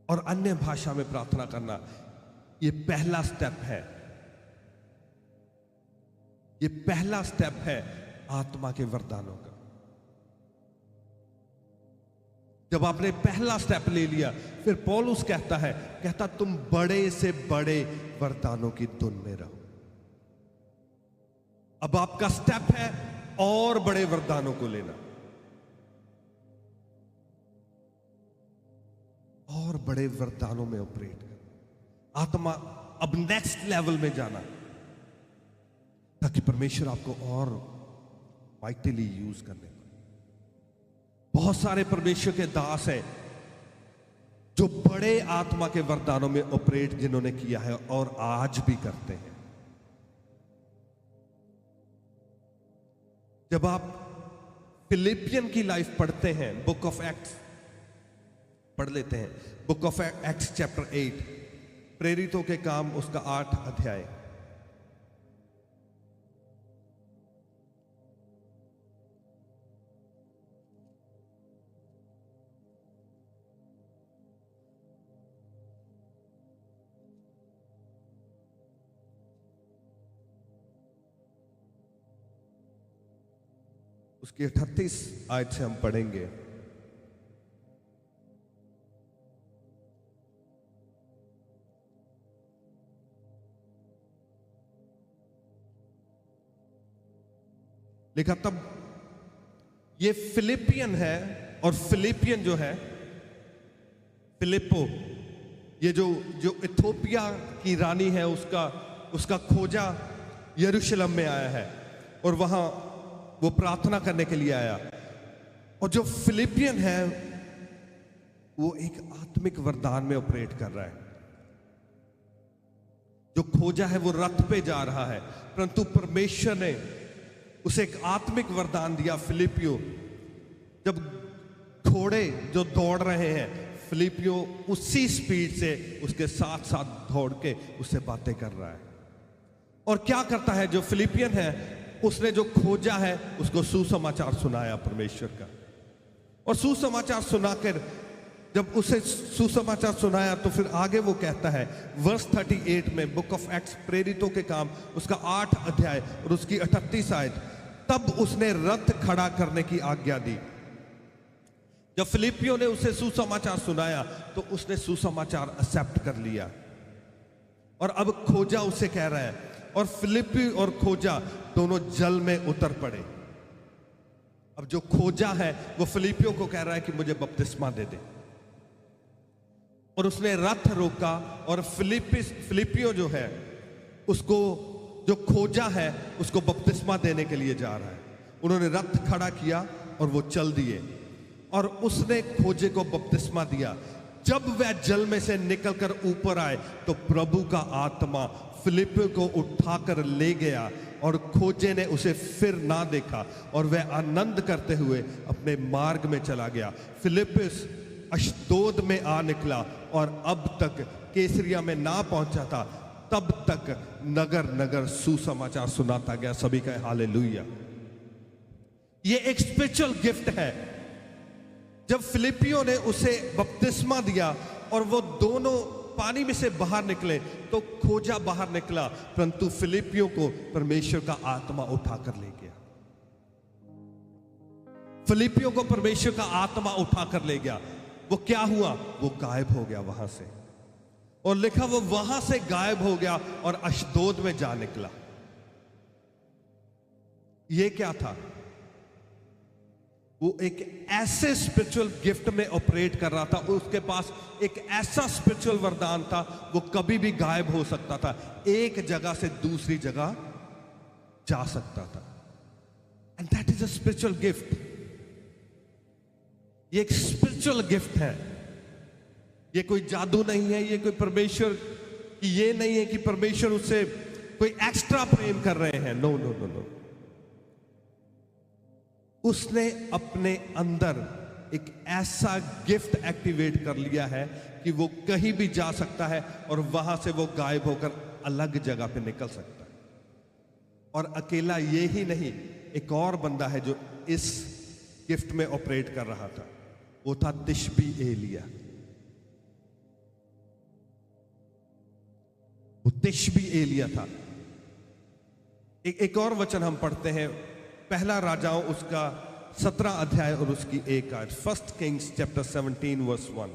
S1: और अन्य भाषा में प्रार्थना करना, यह पहला स्टेप है, ये पहला स्टेप है आत्मा के वरदानों का। जब आपने पहला स्टेप ले लिया, फिर पौलुस कहता तुम बड़े से बड़े वरदानों की धुन में रहो। अब आपका स्टेप है और बड़े वरदानों को लेना, और बड़े वरदानों में ऑपरेट करना, आत्मा अब नेक्स्ट लेवल में जाना, ताकि परमेश्वर आपको और माइटली यूज करने पाए। बहुत सारे परमेश्वर के दास हैं जो बड़े आत्मा के वरदानों में ऑपरेट जिन्होंने किया है और आज भी करते हैं। जब आप फिलिपियन की लाइफ पढ़ते हैं, बुक ऑफ एक्ट्स पढ़ लेते हैं, बुक ऑफ एक्ट्स चैप्टर 8, प्रेरितों के काम उसका 8 अध्याय, उसकी 38 आयत से हम पढ़ेंगे। लिखा, तब ये फिलिपियन है, और फिलिपियन जो है, फिलिप्पो, ये जो इथोपिया की रानी है, उसका खोजा यरूशलेम में आया है और वहां वो प्रार्थना करने के लिए आया। और जो फिलिपियन है वो एक आत्मिक वरदान में ऑपरेट कर रहा है। जो खोजा है वो रथ पे जा रहा है, परंतु परमेश्वर ने उसे एक आत्मिक वरदान दिया। फिलिपियो, जब घोड़े जो दौड़ रहे हैं, फिलिपियो उसी स्पीड से उसके साथ साथ दौड़ के उससे बातें कर रहा है। और क्या करता है, जो फिलिपियन है उसने जो खोजा है उसको सुसमाचार सुनाया परमेश्वर का। और सुसमाचार सुनाकर जब उसे सुसमाचार सुनाया तो फिर आगे वो कहता है वर्स 38 में, बुक ऑफ एक्ट्स प्रेरितों के काम उसका 8 अध्याय और उसकी 38 आयत, तब उसने रथ खड़ा करने की आज्ञा दी। जब फिलिपियो ने उसे सुसमाचार सुनाया तो उसने सुसमाचार एक्सेप्ट कर लिया। और अब खोजा उसे कह रहा है, और फिलिपी और खोजा दोनों जल में उतर पड़े। अब जो खोजा है वो फिलिपियो को कह रहा है कि मुझे बपतिस्मा दे दे, और उसने रथ रोका। और फिलिपियो जो है उसको, जो खोजा है उसको बपतिस्मा देने के लिए जा रहा है। उन्होंने रथ खड़ा किया और वो चल दिए, और उसने खोजे को बपतिस्मा दिया। जब वह जल में से निकलकर ऊपर आए तो प्रभु का आत्मा फिलिपियो को उठाकर ले गया, और खोजे ने उसे फिर ना देखा, और वह आनंद करते हुए अपने मार्ग में चला गया। फिलिप्पुस अशदोद में आ निकला, और अब तक कैसरिया में ना पहुंचा था, तब तक नगर नगर सुसमाचार सुनाता गया। सभी का हालेलुया। ये एक स्पिरिचुअल गिफ्ट है। जब फिलिपियो ने उसे बपतिस्मा दिया और वो दोनों पानी में से बाहर निकले तो खोजा बाहर निकला, परंतु फिलिपियो को परमेश्वर का आत्मा उठाकर ले गया। फिलिपियो को परमेश्वर का आत्मा उठाकर ले गया। वो क्या हुआ? वो गायब हो गया वहां से, और लिखा वो वहां से गायब हो गया और अशदोद में जा निकला। ये क्या था? वो एक ऐसे स्पिरिचुअल गिफ्ट में ऑपरेट कर रहा था। उसके पास एक ऐसा स्पिरिचुअल वरदान था, वो कभी भी गायब हो सकता था, एक जगह से दूसरी जगह जा सकता था। And that is a spiritual gift. ये एक स्पिरिचुअल गिफ्ट है। ये कोई जादू नहीं है, ये कोई परमेश्वर की, ये नहीं है कि परमेश्वर उससे कोई एक्स्ट्रा प्रेम कर रहे हैं। No no no no. उसने अपने अंदर एक ऐसा गिफ्ट एक्टिवेट कर लिया है कि वो कहीं भी जा सकता है, और वहां से वो गायब होकर अलग जगह पे निकल सकता है। और अकेला ये ही नहीं, एक और बंदा है जो इस गिफ्ट में ऑपरेट कर रहा था, वो था तिशबी एलिया। वो तिशबी एलिया था। एक और वचन हम पढ़ते हैं, पहला राजाओं उसका 17 अध्याय और उसकी 1 आयत। 1 किंग्स चैप्टर 17 वर्स 1।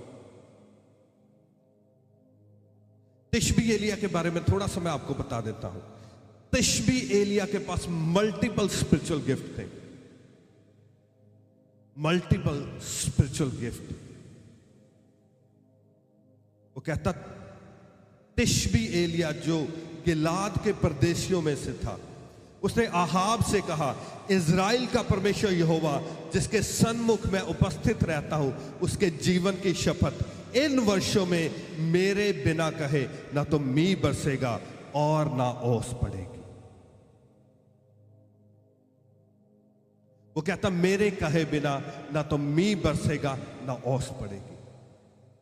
S1: तिशबी एलिया के बारे में थोड़ा सा मैं आपको बता देता हूं। तिशबी एलिया के पास मल्टीपल स्पिरिचुअल गिफ्ट थे। Multiple spiritual gift. वो कहता, तिशबी एलिया जो गिलाद के परदेशियों में से था, उसने आहाब से कहा, इज़राइल का परमेश्वर यहोवा जिसके सन्मुख मैं उपस्थित रहता हूं, उसके जीवन की शपथ, इन वर्षों में मेरे बिना कहे ना तो मी बरसेगा और ना ओस पड़ेगी। वो कहता, मेरे कहे बिना ना तो मी बरसेगा ना ओस पड़ेगी।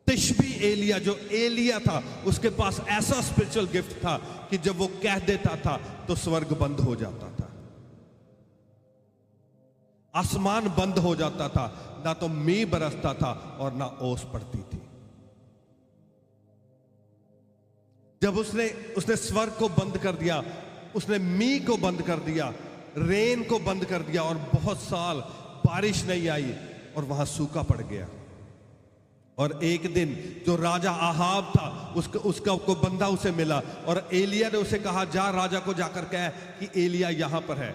S1: तिशबी एलिया जो एलिया था, उसके पास ऐसा स्पिरिचुअल गिफ्ट था कि जब वो कह देता था तो स्वर्ग बंद हो जाता था, आसमान बंद हो जाता था, ना तो मी बरसता था और ना ओस पड़ती थी। जब उसने स्वर्ग को बंद कर दिया, उसने मी को बंद कर दिया, रेन को बंद कर दिया, और बहुत साल बारिश नहीं आई और वहां सूखा पड़ गया। और एक दिन जो राजा आहाब था, उसका को बंदा उसे मिला, और एलिया ने उसे कहा, जा राजा को जाकर कह कि एलिया यहां पर है।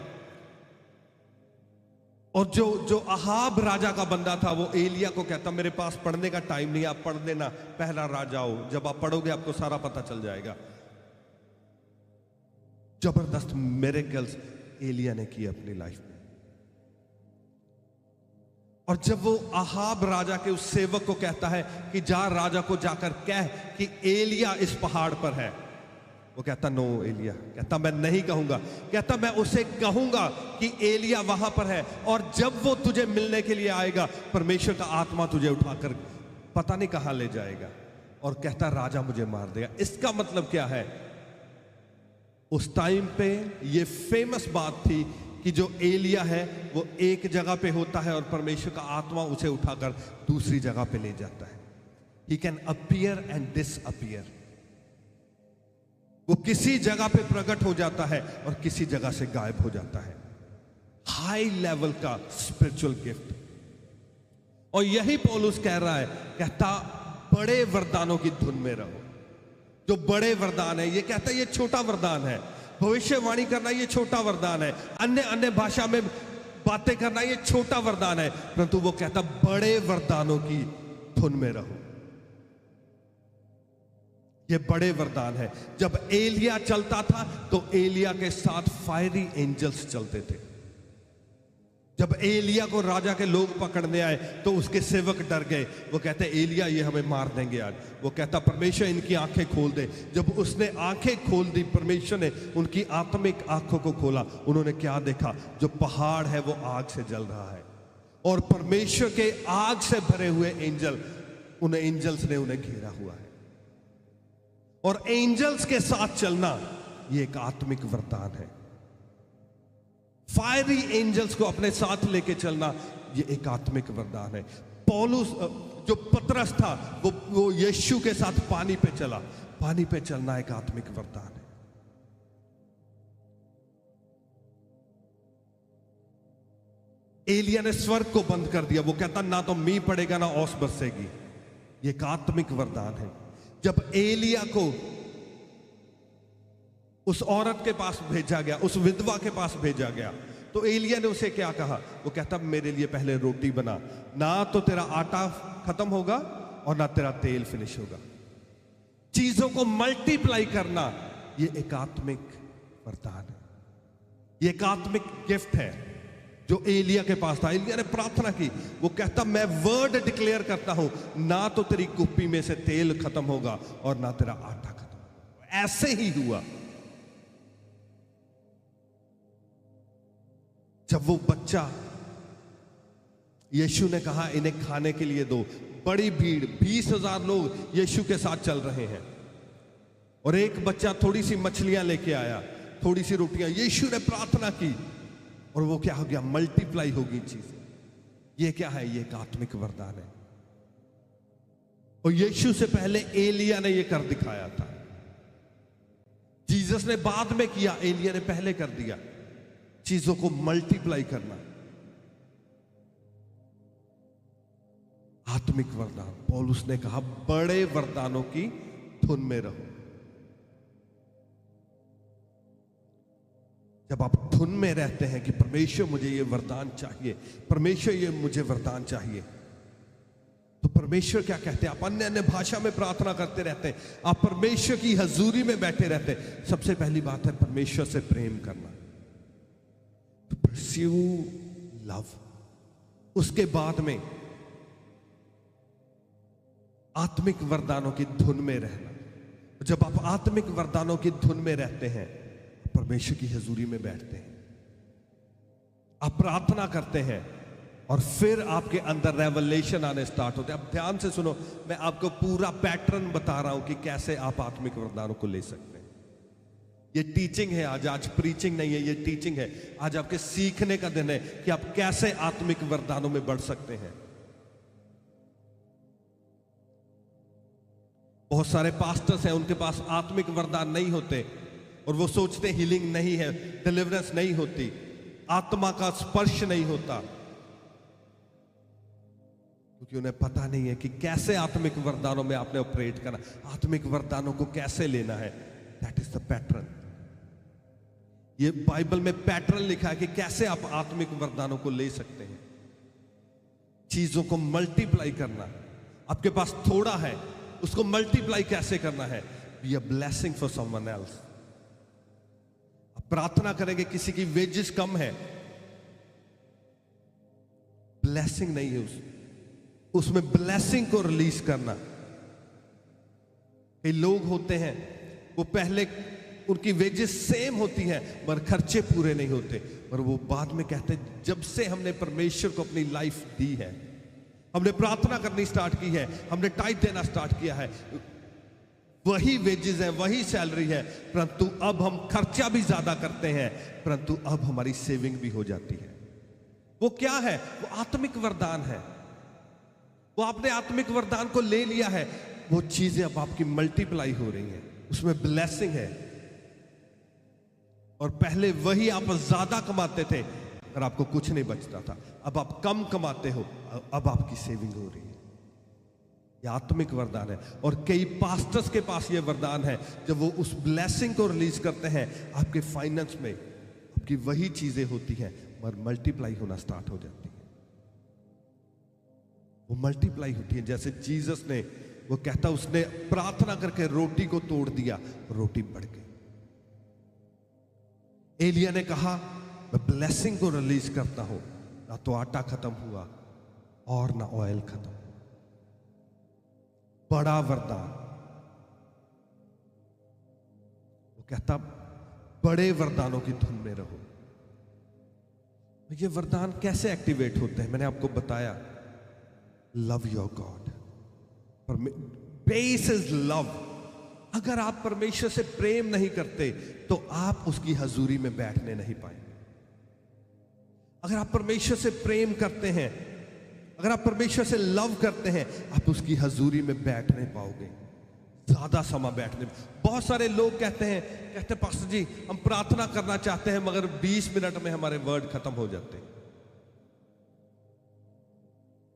S1: और जो आहाब राजा का बंदा था, वो एलिया को कहता, मेरे पास पढ़ने का टाइम नहीं, आप पढ़ देना, पहला राजा हो, जब आप पढ़ोगे आपको सारा पता चल जाएगा। जबरदस्त मिरेकल्स एलिया ने किए अपनी लाइफ में। और जब वो आहाब राजा के उस सेवक को कहता है कि जा राजा को जाकर कह कि एलिया इस पहाड़ पर है, वो कहता नो एलिया, कहता मैं नहीं कहूंगा, कहता मैं उसे कहूंगा कि एलिया वहां पर है, और जब वो तुझे मिलने के लिए आएगा परमेश्वर का आत्मा तुझे उठाकर पता नहीं कहां ले जाएगा, और कहता राजा मुझे मार देगा। इसका मतलब क्या है? उस टाइम पे ये फेमस बात थी कि जो एलिया है वो एक जगह पे होता है और परमेश्वर का आत्मा उसे उठाकर दूसरी जगह पे ले जाता है। He can appear and disappear. वो किसी जगह पे प्रकट हो जाता है और किसी जगह से गायब हो जाता है। हाई लेवल का स्पिरिचुअल गिफ्ट। और यही पौलुस कह रहा है, कहता बड़े वरदानों की धुन में रहो। जो बड़े वरदान है, ये कहता है ये छोटा वरदान है। भविष्यवाणी करना ये छोटा वरदान है, अन्य अन्य भाषा में बातें करना ये छोटा वरदान है, परंतु वो कहता बड़े वरदानों की धुन में रहो। ये बड़े वरदान है। जब एलिया चलता था तो एलिया के साथ फायरी एंजल्स चलते थे। जब एलिया को राजा के लोग पकड़ने आए तो उसके सेवक डर गए। वो कहते एलिया ये हमें मार देंगे आज। वो कहता परमेश्वर इनकी आंखें खोल दे। जब उसने आंखें खोल दी, परमेश्वर ने उनकी आत्मिक आंखों को खोला। उन्होंने क्या देखा? जो पहाड़ है वो आग से जल रहा है, और परमेश्वर के आग से भरे हुए एंजल, उन एंजल्स ने उन्हें घेरा हुआ है। और एंजल्स के साथ चलना ये एक आत्मिक वरदान है। फायरी एंजल्स को अपने साथ लेके चलना ये एक आत्मिक वरदान है। पौलुस जो पतरस था वो यीशु के साथ पानी पे चला। पानी पे चलना एक आत्मिक वरदान है। एलिया ने स्वर्ग को बंद कर दिया। वो कहता ना तो मींह पड़ेगा ना ओस बरसेगी। ये एक आत्मिक वरदान है। जब एलिया को उस औरत के पास भेजा गया, उस विधवा के पास भेजा गया, तो एलिया ने उसे क्या कहा? वो कहता मेरे लिए पहले रोटी बना, ना तो तेरा आटा खत्म होगा और ना तेरा तेल फिनिश होगा। चीजों को मल्टीप्लाई करना ये एक आत्मिक वरदान है। ये एक आत्मिक गिफ्ट है जो एलिया के पास था। एलिया ने प्रार्थना की। वो कहता मैं वर्ड डिक्लेयर करता हूं, ना तो तेरी कुप्पी में से तेल खत्म होगा और ना तेरा आटा खत्म होगा। ऐसे ही हुआ। जब वो बच्चा, यीशु ने कहा इन्हें खाने के लिए दो। बड़ी भीड़, 20,000 लोग यीशु के साथ चल रहे हैं, और एक बच्चा थोड़ी सी मछलियां लेके आया, थोड़ी सी रोटियां। यीशु ने प्रार्थना की और वो क्या हो गया? मल्टीप्लाई होगी चीजें। ये क्या है? ये एक आत्मिक वरदान है। और यीशु से पहले एलिया ने ये कर दिखाया था। जीसस ने बाद में किया, एलिया ने पहले कर दिया। चीजों को मल्टीप्लाई करना आत्मिक वरदान। पौलुस ने कहा बड़े वरदानों की धुन में रहो। जब आप धुन में रहते हैं कि परमेश्वर मुझे ये वरदान चाहिए, परमेश्वर ये मुझे वरदान चाहिए, तो परमेश्वर क्या कहते हैं? आप अन्य अन्य भाषा में प्रार्थना करते रहते हैं, आप परमेश्वर की हजूरी में बैठे रहते हैं। सबसे पहली बात है परमेश्वर से प्रेम करना, टू परस्यू लव। उसके बाद में आत्मिक वरदानों की धुन में रहना। जब आप आत्मिक वरदानों की धुन में रहते हैं, परमेश्वर की हजूरी में बैठते हैं, आप प्रार्थना करते हैं, और फिर आपके अंदर रेवलेशन आने स्टार्ट होते हैं। अब ध्यान से सुनो, मैं आपको पूरा पैटर्न बता रहा हूं कि कैसे आप आत्मिक वरदानों को ले सकते हैं। ये टीचिंग है आज प्रीचिंग नहीं है, ये टीचिंग है। आज आपके सीखने का दिन है कि आप कैसे आत्मिक वरदानों में बढ़ सकते हैं। बहुत सारे पास्टर्स हैं, उनके पास आत्मिक वरदान नहीं होते, और वो सोचते हीलिंग नहीं है, डिलीवरेंस नहीं होती, आत्मा का स्पर्श नहीं होता, क्योंकि उन्हें पता नहीं है कि कैसे आत्मिक वरदानों में आपने ऑपरेट करना, आत्मिक वरदानों को कैसे लेना है। That is the pattern. ये बाइबल में पैटर्न लिखा है कि कैसे आप आत्मिक वरदानों को ले सकते हैं। चीजों को मल्टीप्लाई करना। आपके पास थोड़ा है, उसको मल्टीप्लाई कैसे करना है? Be a blessing for someone else. आप प्रार्थना करेंगे, किसी की वेजेस कम है, ब्लेसिंग नहीं है उसमें ब्लेसिंग को रिलीज करना। कई लोग होते हैं वो पहले उनकी वेजेस सेम होती हैं मगर खर्चे पूरे नहीं होते, और वो बाद में कहते हैं जब से हमने परमेश्वर को अपनी लाइफ दी है, हमने प्रार्थना करनी स्टार्ट की है, हमने टाइट देना स्टार्ट किया है, वही वेजेस है, वही सैलरी है, परंतु अब हम खर्चा भी ज्यादा करते हैं, परंतु अब हमारी सेविंग भी हो जाती है। वो क्या है? वो आत्मिक वरदान है। वो आपने आत्मिक वरदान को ले लिया है, वो चीजें अब आपकी मल्टीप्लाई हो रही हैं, उसमें ब्लेसिंग है। और पहले वही आप ज्यादा कमाते थे और आपको कुछ नहीं बचता था, अब आप कम कमाते हो, अब आपकी सेविंग हो रही है। यह आत्मिक वरदान है। और कई पास्टर्स के पास यह वरदान है, जब वो उस ब्लेसिंग को रिलीज करते हैं आपके फाइनेंस में, आपकी वही चीजें होती हैं और मल्टीप्लाई होना स्टार्ट हो जाती है। वो मल्टीप्लाई होती है। जैसे जीसस ने, वो कहता उसने प्रार्थना करके रोटी को तोड़ दिया, रोटी बढ़ गई। एलिया ने कहा मैं ब्लेसिंग को रिलीज करता हूं, ना तो आटा खत्म हुआ और ना ऑयल खत्म। बड़ा वरदान। वो कहता बड़े वरदानों की धुन में रहो। ये वरदान कैसे एक्टिवेट होते हैं? मैंने आपको बताया, love your God, base is love. अगर आप परमेश्वर से प्रेम नहीं करते तो आप उसकी हजूरी में बैठने नहीं पाएंगे। अगर आप परमेश्वर से प्रेम करते हैं, अगर आप परमेश्वर से लव करते हैं, आप उसकी हजूरी में बैठ नहीं पाओगे, ज्यादा समय बैठने। बहुत सारे लोग कहते पास्टर जी हम प्रार्थना करना चाहते हैं मगर 20 मिनट में हमारे वर्ड खत्म हो जाते हैं।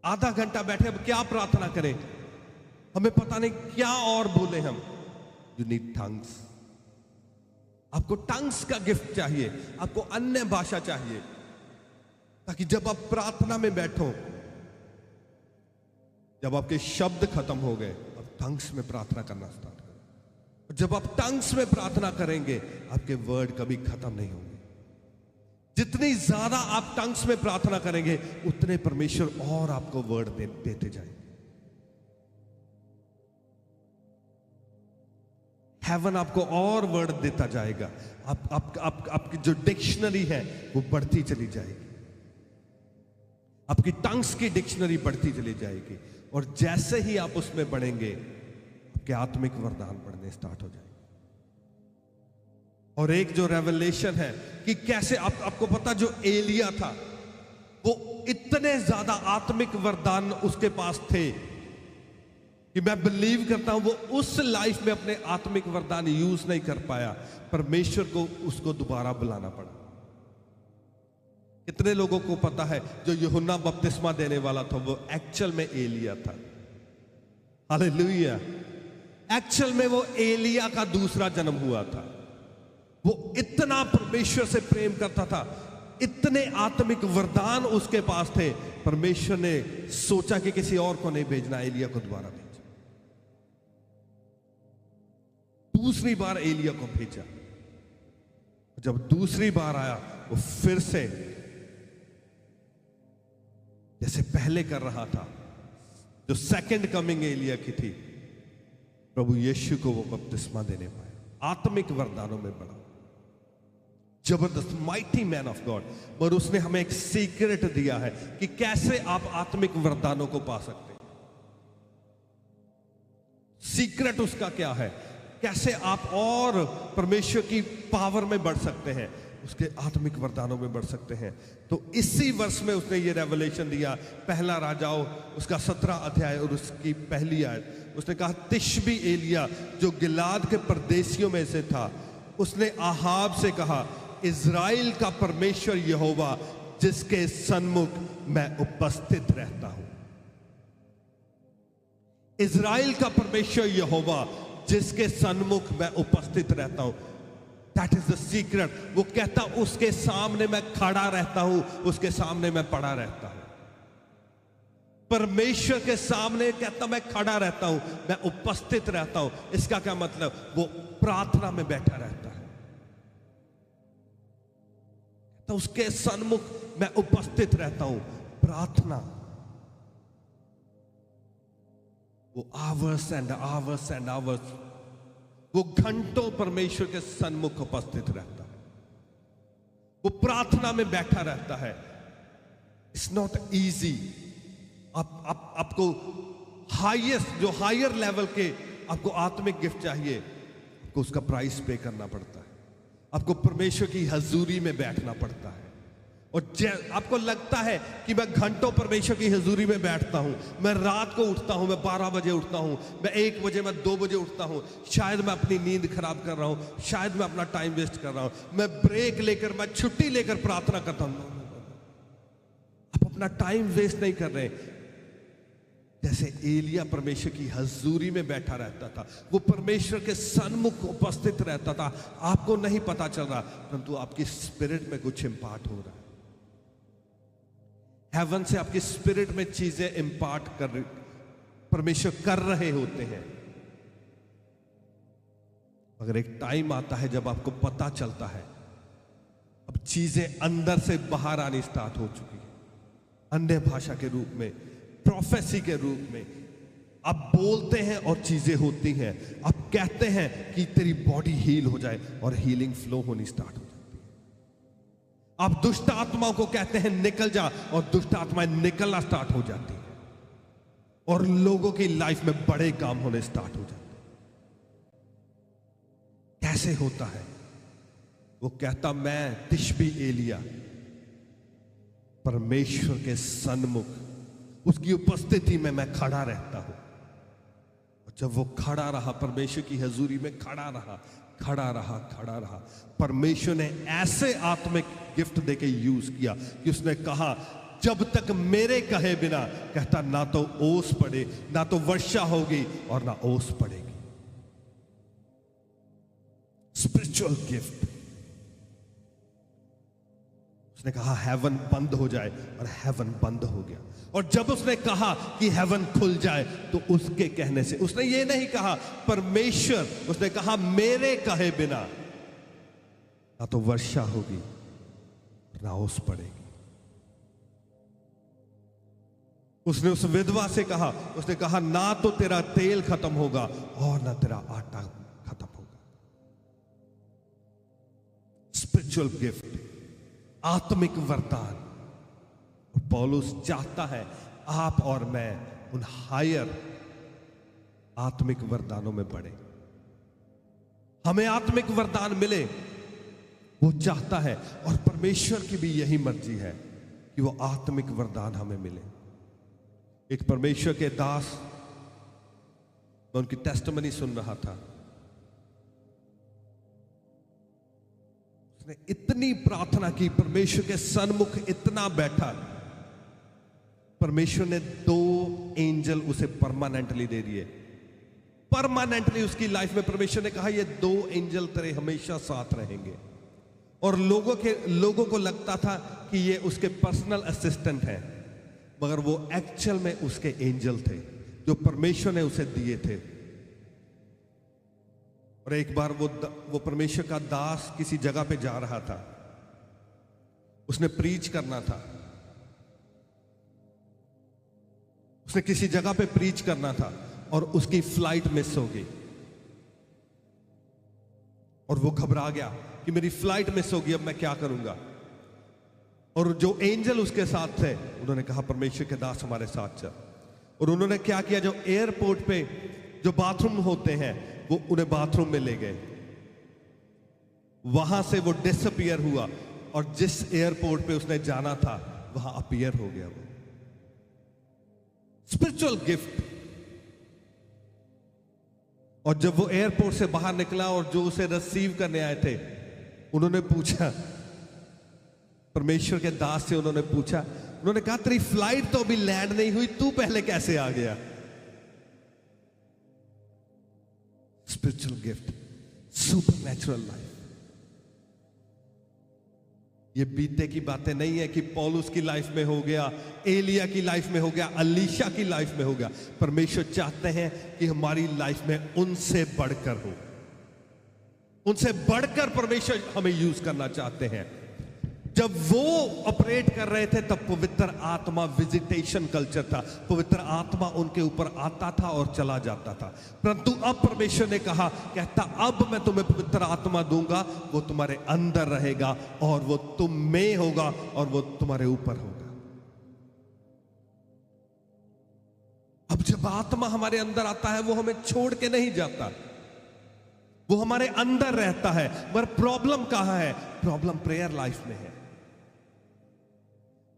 S1: आधा घंटा बैठे, अब क्या प्रार्थना करें, हमें पता नहीं क्या और बोले हम। You need tongues. आपको टंग्स का गिफ्ट चाहिए, आपको अन्य भाषा चाहिए, ताकि जब आप प्रार्थना में बैठो, जब आपके शब्द खत्म हो गए, अब टंग्स में प्रार्थना करना स्टार्ट करो। जब आप टंग्स में प्रार्थना करेंगे, आपके वर्ड कभी खत्म नहीं होंगे। जितनी ज्यादा आप टंग्स में प्रार्थना करेंगे, उतने परमेश्वर और आपको वर्ड देते जाएंगे। हेवन आपको और वर्ड देता जाएगा। आपकी जो डिक्शनरी है वो बढ़ती चली जाएगी, आपकी टंग्स की डिक्शनरी बढ़ती चली जाएगी। और जैसे ही आप उसमें बढ़ेंगे, आपके आत्मिक वरदान बढ़ने स्टार्ट हो जाएंगे। और एक जो रेवलेशन है कि कैसे आपको पता, जो एलिया था वो इतने ज्यादा आत्मिक वरदान उसके पास थे कि मैं बिलीव करता हूं वो उस लाइफ में अपने आत्मिक वरदान यूज नहीं कर पाया, परमेश्वर को उसको दोबारा बुलाना पड़ा। कितने लोगों को पता है जो यूहन्ना बपतिस्मा देने वाला था वो एक्चुअल में एलिया था? हालेलुया। एक्चुअल में वो एलिया का दूसरा जन्म हुआ था। वो इतना परमेश्वर से प्रेम करता था, इतने आत्मिक वरदान उसके पास थे, परमेश्वर ने सोचा कि किसी और को नहीं भेजना, एलिया को दोबारा भेजा। दूसरी बार एलिया को भेजा। जब दूसरी बार आया, वो फिर से जैसे पहले कर रहा था, जो सेकंड कमिंग एलिया की थी, प्रभु यीशु को वो बपतिस्मा देने पाया। आत्मिक वरदानों में बड़ा जबरदस्त माइटी मैन ऑफ गॉड। और उसने हमें एक सीक्रेट दिया है कि कैसे आप आत्मिक वरदानों को पा सकते हैं। सीक्रेट उसका क्या है, कैसे आप और परमेश्वर की पावर में बढ़ सकते हैं, उसके आत्मिक वरदानों में बढ़ सकते हैं। तो इसी वर्ष में उसने ये रेवलेशन दिया। पहला राजाओं उसका 17 अध्याय और उसकी पहली आयत। उसने कहा तिशबी एलिया जो गिलाद के परदेशियों में से था, उसने आहाब से कहा इज़राइल का परमेश्वर यहोवा जिसके सन्मुख मैं उपस्थित रहता हूं। इज़राइल का परमेश्वर यहोवा जिसके सन्मुख मैं उपस्थित रहता हूं, दैट इज द सीक्रेट। वो कहता उसके सामने मैं खड़ा रहता हूं, उसके सामने मैं पड़ा रहता हूं। परमेश्वर के सामने कहता मैं खड़ा रहता हूं, मैं उपस्थित रहता हूं। इसका क्या मतलब? वो प्रार्थना में बैठा रहता है, तो उसके सन्मुख मैं उपस्थित रहता हूं, प्रार्थना, वो hours and hours and hours, वो घंटों परमेश्वर के सन्मुख उपस्थित रहता है, वो प्रार्थना में बैठा रहता है। It's not easy. आपको हाईएस्ट, जो हायर लेवल के आपको आत्मिक गिफ्ट चाहिए, आपको उसका प्राइस पे करना पड़ता है। आपको परमेश्वर की हजूरी में बैठना पड़ता है। और आपको लगता है कि मैं घंटों परमेश्वर की हजूरी में बैठता हूं, मैं रात को उठता हूं, मैं 12 बजे उठता हूं, मैं 1 बजे, मैं 2 बजे उठता हूं, शायद मैं अपनी नींद खराब कर रहा हूं, शायद मैं अपना टाइम वेस्ट कर रहा हूं, मैं ब्रेक लेकर, मैं छुट्टी लेकर प्रार्थना करता हूं। आप अपना टाइम वेस्ट नहीं कर रहे। जैसे एलिया परमेश्वर की हजूरी में बैठा रहता था, वो परमेश्वर के सन्मुख उपस्थित रहता था, आपको नहीं पता चल रहा, परंतु आपकी स्पिरिट में कुछ इम्पार्ट हो रहा है। हेवन से आपकी स्पिरिट में चीजें इम्पार्ट परमेश्वर कर रहे होते हैं। मगर एक टाइम आता है जब आपको पता चलता है अब चीजें अंदर से बाहर आनी स्टार्ट हो चुकी है। अन्य भाषा के रूप में, प्रोफेसी के रूप में आप बोलते हैं और चीजें होती हैं। आप कहते हैं कि तेरी बॉडी हील हो जाए और हीलिंग फ्लो होनी स्टार्ट हो जाती है। आप दुष्ट आत्माओं को कहते हैं निकल जा, और दुष्ट आत्माएं निकलना स्टार्ट हो जाती है, और लोगों की लाइफ में बड़े काम होने स्टार्ट हो जाते हैं। कैसे होता है? वो कहता, मैं तिशबी एलिया परमेश्वर के सन्मुख, उसकी उपस्थिति में मैं खड़ा रहता हूं। और जब वो खड़ा रहा, परमेश्वर की हजूरी में खड़ा रहा, परमेश्वर ने ऐसे आत्मिक गिफ्ट देके यूज किया कि उसने कहा, जब तक मेरे कहे बिना, कहता, ना तो ओस पड़े, ना तो वर्षा होगी और ना ओस पड़ेगी। Spiritual gift. उसने कहा हेवन बंद हो जाए, और हेवन बंद हो गया। और जब उसने कहा कि हेवन खुल जाए, तो उसके कहने से, उसने ये नहीं कहा परमेश्वर, उसने कहा मेरे कहे बिना ना तो वर्षा होगी ना ओस पड़ेगी। उसने उस विधवा से कहा, उसने कहा ना तो तेरा तेल खत्म होगा और ना तेरा आटा खत्म होगा। स्पिरिचुअल गिफ्ट, आत्मिक वरदान। और पौलुस चाहता है आप और मैं उन हायर आत्मिक वरदानों में बढ़े, हमें आत्मिक वरदान मिले। वो चाहता है, और परमेश्वर की भी यही मर्जी है कि वो आत्मिक वरदान हमें मिले। एक परमेश्वर के दास, मैं उनकी टेस्टिमनी सुन रहा था, उसने इतनी प्रार्थना की, परमेश्वर के सन्मुख इतना बैठा, परमेश्वर ने 2 एंजल उसे परमानेंटली दे दिए। परमानेंटली उसकी लाइफ में परमेश्वर ने कहा, ये 2 एंजल तेरे हमेशा साथ रहेंगे। और लोगों को लगता था कि ये उसके पर्सनल असिस्टेंट हैं, मगर वो एक्चुअल में उसके एंजल थे जो परमेश्वर ने उसे दिए थे। और एक बार वो परमेश्वर का दास किसी जगह पे जा रहा था, उसने प्रीच करना था, उसने किसी जगह पे प्रीच करना था, और उसकी फ्लाइट मिस हो गई। और वो घबरा गया कि मेरी फ्लाइट मिस हो गई, अब मैं क्या करूंगा। और जो एंजल उसके साथ थे, उन्होंने कहा परमेश्वर के दास हमारे साथ चल। और उन्होंने क्या किया, जो एयरपोर्ट पे जो बाथरूम होते हैं, वो उन्हें बाथरूम में ले गए। वहां से वो डिसअपियर हुआ, और जिस एयरपोर्ट पे उसने जाना था वहां अपीयर हो गया वो। Spiritual gift. और जब वो एयरपोर्ट से बाहर निकला, और जो उसे रिसीव करने आए थे, उन्होंने पूछा, परमेश्वर के दास से उन्होंने पूछा, उन्होंने कहा तेरी फ्लाइट तो अभी लैंड नहीं हुई, तू पहले कैसे आ गया। Spiritual gift, supernatural life. ये बीते की बातें नहीं है कि पौलुस की लाइफ में हो गया, एलिया की लाइफ में हो गया, अलीशा की लाइफ में हो गया। परमेश्वर चाहते हैं कि हमारी लाइफ में उनसे बढ़कर हो, उनसे बढ़कर परमेश्वर हमें यूज करना चाहते हैं। जब वो ऑपरेट कर रहे थे तब पवित्र आत्मा विजिटेशन कल्चर था, पवित्र आत्मा उनके ऊपर आता था और चला जाता था। परंतु अब परमेश्वर ने कहा, कहता अब मैं तुम्हें पवित्र आत्मा दूंगा, वो तुम्हारे अंदर रहेगा और वो तुम में होगा और वो तुम्हारे ऊपर होगा। अब जब आत्मा हमारे अंदर आता है वो हमें छोड़ के नहीं जाता, वो हमारे अंदर रहता है। मगर प्रॉब्लम कहां है? प्रॉब्लम प्रेयर लाइफ में है।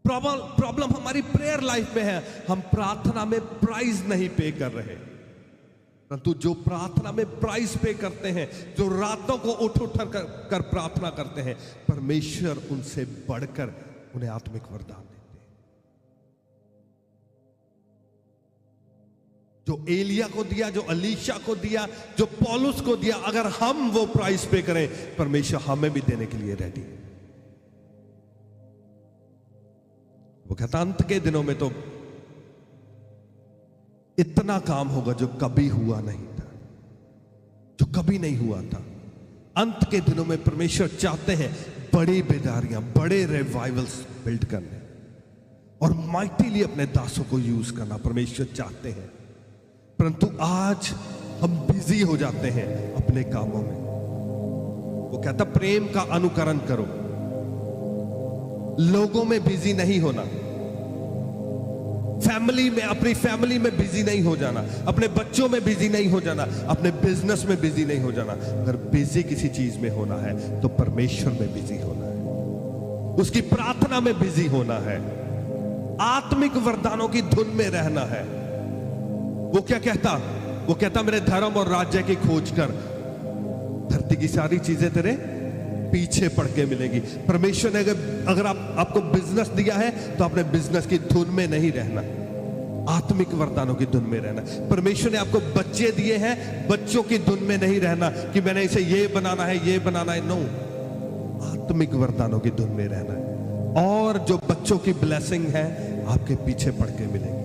S1: प्रॉब्लम हमारी प्रेयर लाइफ में है। हम प्रार्थना में प्राइस नहीं पे कर रहे, परंतु जो प्रार्थना में प्राइस पे करते हैं, जो रातों को उठ कर प्रार्थना करते हैं, परमेश्वर उनसे बढ़कर उन्हें आत्मिक वरदान देते हैं। जो एलिया को दिया, जो अलीशा को दिया, जो पौलुस को दिया, अगर हम वो प्राइस पे करें, परमेश्वर हमें भी देने के लिए रेडी है। वो कहता अंत के दिनों में तो इतना काम होगा जो कभी हुआ नहीं था, जो कभी नहीं हुआ था। अंत के दिनों में परमेश्वर चाहते हैं बड़ी बेदारियां, बड़े रिवाइवल्स बिल्ड करने और माइटीली अपने दासों को यूज करना परमेश्वर चाहते हैं। परंतु आज हम बिजी हो जाते हैं अपने कामों में। वो कहता प्रेम का अनुकरण करो, लोगों में बिजी नहीं होना, फैमिली में, अपनी फैमिली में बिजी नहीं हो जाना, अपने बच्चों में बिजी नहीं हो जाना, अपने बिजनेस में बिजी नहीं हो जाना। अगर बिजी किसी चीज में होना है तो परमेश्वर में बिजी होना है, उसकी प्रार्थना में बिजी होना है, आत्मिक वरदानों की धुन में रहना है। वो क्या कहता? वो कहता मेरे धर्म और राज्य की खोज कर, धरती की सारी चीजें तेरे पीछे पड़ के मिलेगी। परमेश्वर ने अगर आपको बिजनेस दिया है तो अपने बिजनेस की धुन में नहीं रहना, आत्मिक वरदानों की धुन में रहना। परमेश्वर ने आपको बच्चे दिए हैं, बच्चों की धुन में नहीं रहना कि मैंने इसे ये बनाना है, ये बनाना है। नो, आत्मिक वरदानों की धुन में रहना है और जो बच्चों की ब्लेसिंग है आपके पीछे पड़ के मिलेगी।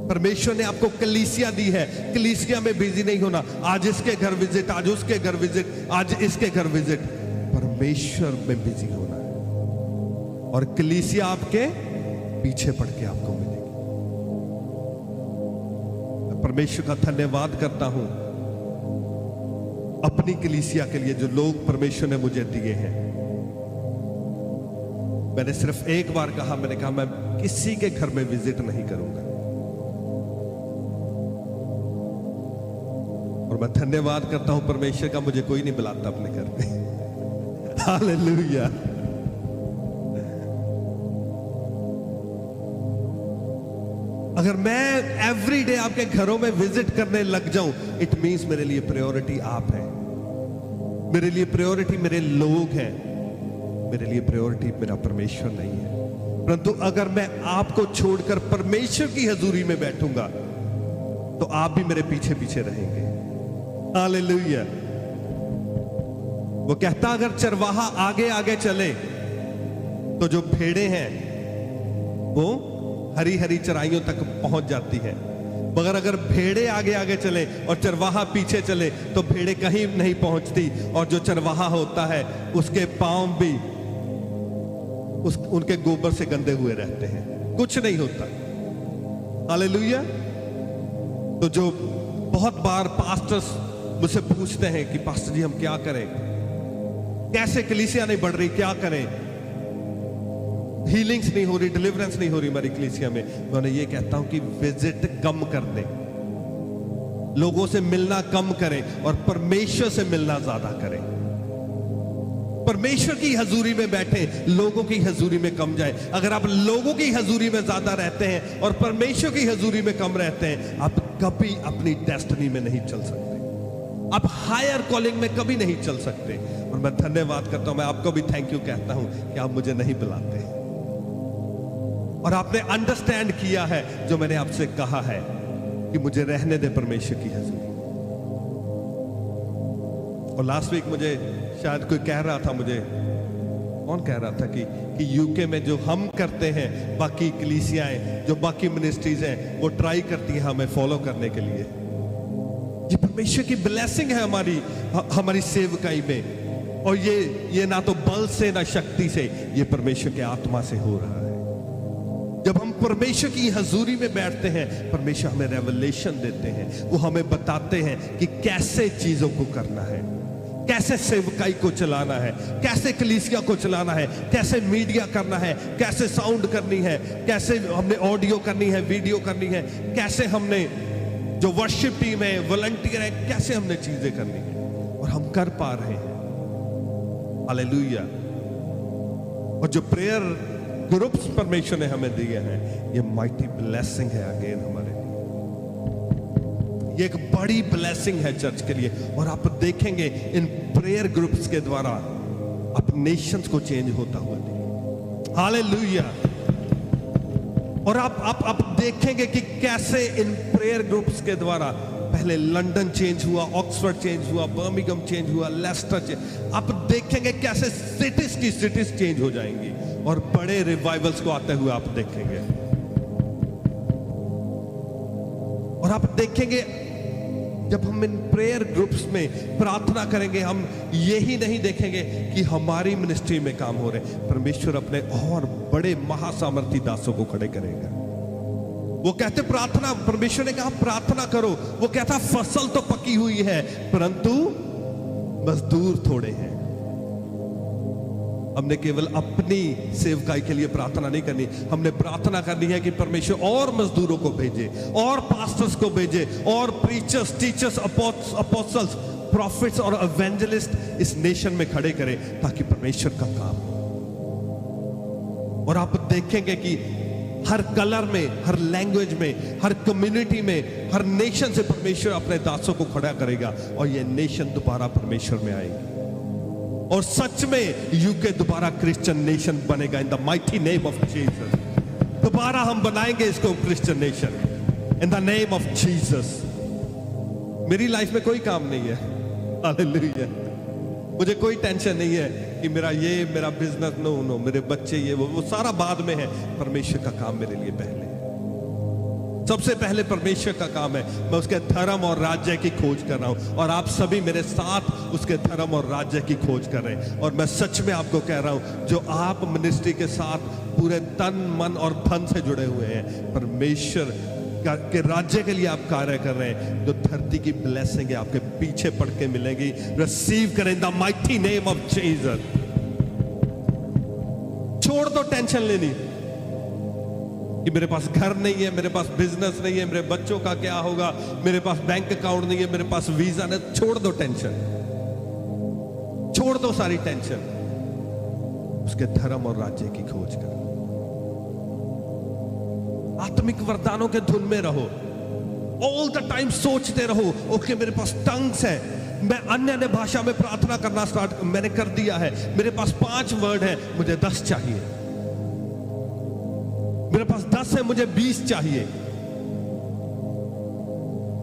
S1: परमेश्वर ने आपको कलीसिया दी है, कलीसिया में बिजी नहीं होना, आज इसके घर विजिट, आज उसके घर विजिट, आज इसके घर विजिट। परमेश्वर में बिजी होना है और कलीसिया आपके पीछे पड़ के आपको मिलेगी। मैं परमेश्वर का धन्यवाद करता हूं अपनी कलीसिया के लिए, जो लोग परमेश्वर ने मुझे दिए हैं। मैंने सिर्फ एक बार कहा, मैंने कहा मैं किसी के घर में विजिट नहीं करूंगा, और मैं धन्यवाद करता हूं परमेश्वर का, मुझे कोई नहीं बुलाता अपने घर में। हालेलुया। अगर मैं एवरी डे आपके घरों में विजिट करने लग जाऊं, इट मींस मेरे लिए प्रायोरिटी आप हैं, मेरे लिए प्रायोरिटी मेरे लोग हैं, मेरे लिए प्रायोरिटी मेरा परमेश्वर नहीं है। परंतु अगर मैं आपको छोड़कर परमेश्वर की हजूरी में बैठूंगा तो आप भी मेरे पीछे पीछे रहेंगे। हालेलुया। वो कहता अगर चरवाहा आगे आगे चले तो जो भेड़े हैं वो हरी हरी चराइयों तक पहुंच जाती है, मगर अगर भेड़े आगे आगे चले और चरवाहा पीछे चले तो भेड़े कहीं नहीं पहुंचती, और जो चरवाहा होता है उसके पांव भी उनके गोबर से गंदे हुए रहते हैं, कुछ नहीं होता। हालेलुया। तो जो बहुत बार पास्टर्स मुझसे पूछते हैं कि पास्टर जी हम क्या करें, कैसे कलीसिया नहीं बढ़ रही, क्या करें, हीलिंग्स नहीं हो रही, डिलीवरेंस नहीं हो रही हमारी कलीसिया में, मैं उन्हें ये कहता हूं कि विजिट कम कर दें, लोगों से मिलना कम करें और परमेश्वर से मिलना ज्यादा करें। परमेश्वर की हजूरी में बैठे, लोगों की हजूरी में कम जाए। अगर आप लोगों की हजूरी में ज्यादा रहते हैं और परमेश्वर की हजूरी में कम रहते हैं, आप कभी अपनी डेस्टिनी में नहीं चल सकते, आप हायर कॉलिंग में कभी नहीं चल सकते। और मैं धन्यवाद करता हूं, मैं आपको भी थैंक यू कहता हूं कि आप मुझे नहीं बुलाते और आपने अंडरस्टैंड किया है जो मैंने आपसे कहा है कि मुझे रहने दे परमेश्वर की हजूरी। और लास्ट वीक मुझे शायद कोई कह रहा था, मुझे कौन कह रहा था कि यूके में जो हम करते हैं, बाकी कलीसियाएं, जो बाकी मिनिस्ट्रीज हैं, वो ट्राई करती हैं हमें फॉलो करने के लिए। ये परमेश्वर की ब्लेसिंग है हमारी सेवकाई में। और ये ना तो बल से ना शक्ति से, ये परमेश्वर के आत्मा से हो रहा है। जब हम परमेश्वर की हजूरी में बैठते हैं, परमेश्वर हमें रेवलेशन देते हैं, वो हमें बताते हैं कि कैसे चीजों को करना है, कैसे सेवकाई को चलाना है, कैसे कलीसिया को चलाना है, कैसे मीडिया करना है, कैसे साउंड करनी है, कैसे हमने ऑडियो करनी है, वीडियो करनी है, कैसे हमने जो वर्शिप टीम है, वॉलंटियर है, कैसे हमने चीजें करनी है, और हम कर पा रहे हैं। हालेलुया। और जो प्रेयर ग्रुप्स परमेश्वर ने हमें दिए हैं, ये माइटी ब्लेसिंग है अगेन हमारे लिए। ये एक बड़ी ब्लेसिंग है चर्च के लिए। और आप देखेंगे इन प्रेयर ग्रुप्स के द्वारा आप नेशंस को चेंज होता हुआ देखिए। हालेलुया। और आप देखेंगे कि कैसे इन प्रेयर ग्रुप्स के द्वारा पहले लंदन चेंज हुआ, ऑक्सफोर्ड चेंज हुआ, बर्मिंघम चेंज हुआ, लेस्टर चेंज। आप देखेंगे कैसे सिटीज की सिटीज चेंज हो जाएंगी और बड़े रिवाइवल्स को आते हुए आप देखेंगे। और आप देखेंगे जब हम इन प्रेयर ग्रुप्स में प्रार्थना करेंगे, हम यही नहीं देखेंगे कि हमारी मिनिस्ट्री में काम हो रहे, परमेश्वर अपने और बड़े महासामर्थी दासों को खड़े करेगा। वो कहते प्रार्थना, परमेश्वर ने कहा प्रार्थना करो, वो कहता फसल तो पकी हुई है परंतु मजदूर थोड़े हैं। हमने केवल अपनी सेवकाई के लिए प्रार्थना नहीं करनी, हमने प्रार्थना करनी है कि परमेश्वर और मजदूरों को भेजे, और पास्टर्स को भेजे, और प्रीचर्स, टीचर्स, अपोस्टल्स, प्रॉफिट्स और एवेंजलिस्ट इस नेशन में खड़े करे, ताकि परमेश्वर का काम हो। और आप देखेंगे कि हर कलर में, हर लैंग्वेज में, हर कम्युनिटी में, हर नेशन से परमेश्वर अपने दासों को खड़ा करेगा, और ये नेशन दोबारा परमेश्वर में आएगी। और सच में यूके दोबारा क्रिश्चियन नेशन बनेगा in the mighty name of Jesus. दोबारा हम बनाएंगे इसको Christian nation in the name of Jesus. मेरी लाइफ में कोई काम नहीं है, हालेलुया। मुझे कोई टेंशन नहीं है कि मेरा बिजनेस, नो, मेरे बच्चे, ये वो सारा बाद में है। परमेश्वर का काम मेरे लिए पहले है। सबसे पहले परमेश्वर का काम है, मैं उसके धर्म और राज्य की खोज कर रहा हूं, और आप सभी मेरे साथ उसके धर्म और राज्य की खोज कर रहे हैं। और मैं सच में आपको कह रहा हूं, जो आप मिनिस्ट्री के साथ पूरे तन, मन और धन से जुड़े हुए हैं, परमेश्वर के राज्य के लिए आप कार्य कर रहे हैं, जो धरती की ब्लेसिंग है आपके पीछे पड़ के मिलेगी। रिसीव करें in the mighty name of Jesus. छोड़ दो टेंशन लेनी कि मेरे पास घर नहीं है, मेरे पास बिजनेस नहीं है, मेरे बच्चों का क्या होगा, मेरे पास बैंक अकाउंट नहीं है, मेरे पास वीजा नहीं। छोड़ दो टेंशन, छोड़ दो सारी टेंशन, उसके धर्म और राज्य की खोज करो। आत्मिक वरदानों के धुन में रहो, ऑल द टाइम सोचते रहो, ओके मेरे पास टंग्स है, मैं अन्य भाषा में प्रार्थना करना मैंने कर दिया है, मेरे पास 5 वर्ड है, मुझे 10 चाहिए, मेरे पास 10 है, मुझे 20 चाहिए।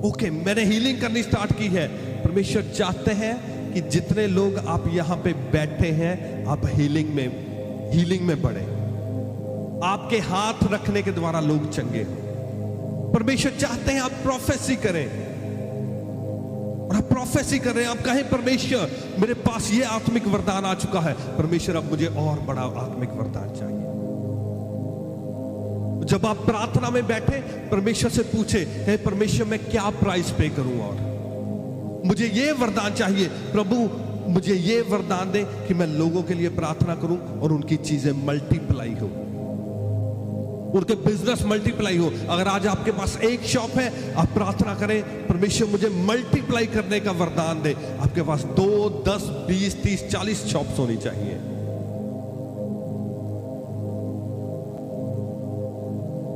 S1: ओके, मैंने हीलिंग करनी स्टार्ट की है। परमेश्वर चाहते हैं कि जितने लोग आप यहां पे बैठे हैं, आप हीलिंग में बढ़े। आपके हाथ रखने के द्वारा लोग चंगे हो। परमेश्वर चाहते हैं आप प्रोफेसी करें, और आप प्रोफेसी कर रहे हैं। आप कहें परमेश्वर मेरे पास ये आत्मिक वरदान आ चुका है, परमेश्वर अब मुझे और बड़ा आत्मिक वरदान चाहिए। जब आप प्रार्थना में बैठे, परमेश्वर से पूछे, हे परमेश्वर मैं क्या प्राइस पे करूं, और मुझे ये वरदान चाहिए प्रभु, मुझे ये वरदान दे कि मैं लोगों के लिए प्रार्थना करूं और उनकी चीजें मल्टीप्लाई हो, उनके बिजनेस मल्टीप्लाई हो। अगर आज आपके पास एक शॉप है, आप प्रार्थना करें परमेश्वर मुझे मल्टीप्लाई करने का वरदान दे। आपके पास 2, 10, 20, 30, 40 शॉप्स होनी चाहिए।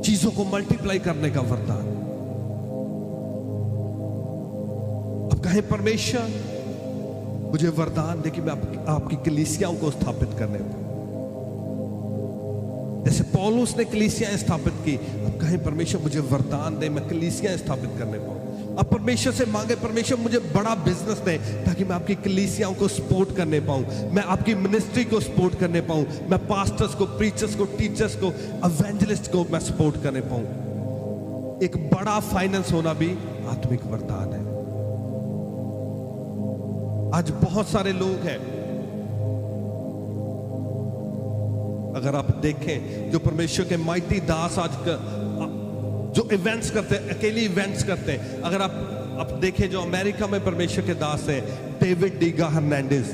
S1: चीजों को मल्टीप्लाई करने का वरदान। अब कहें परमेश्वर मुझे वरदान दे कि मैं आपकी कलीसियाओं को स्थापित करने पाऊं, जैसे पौलुस ने कलीसियां स्थापित की। अब कहें परमेश्वर मुझे वरदान दे मैं कलीसियां स्थापित करने पाऊं। अब परमेश्वर से मांगे परमेश्वर मुझे बड़ा बिजनेस दे ताकि मैं आपकी कलीसियाओं को सपोर्ट करने पाऊं, मैं आपकी मिनिस्ट्री को सपोर्ट करने पाऊं, मैं पास्टर्स को, प्रीचर्स को, टीचर्स को, एवेंजलिस्ट को मैं सपोर्ट करने पाऊं। एक बड़ा फाइनेंस होना भी आत्मिक वरदान है। आज बहुत सारे लोग हैं अगर आप देखें जो परमेश्वर के माइटी दास आज जो इवेंट्स करते हैं, अकेले इवेंट्स करते हैं, अगर आप देखें जो अमेरिका में परमेश्वर के दास हैं, डेविड डीगा हर्नांडिस,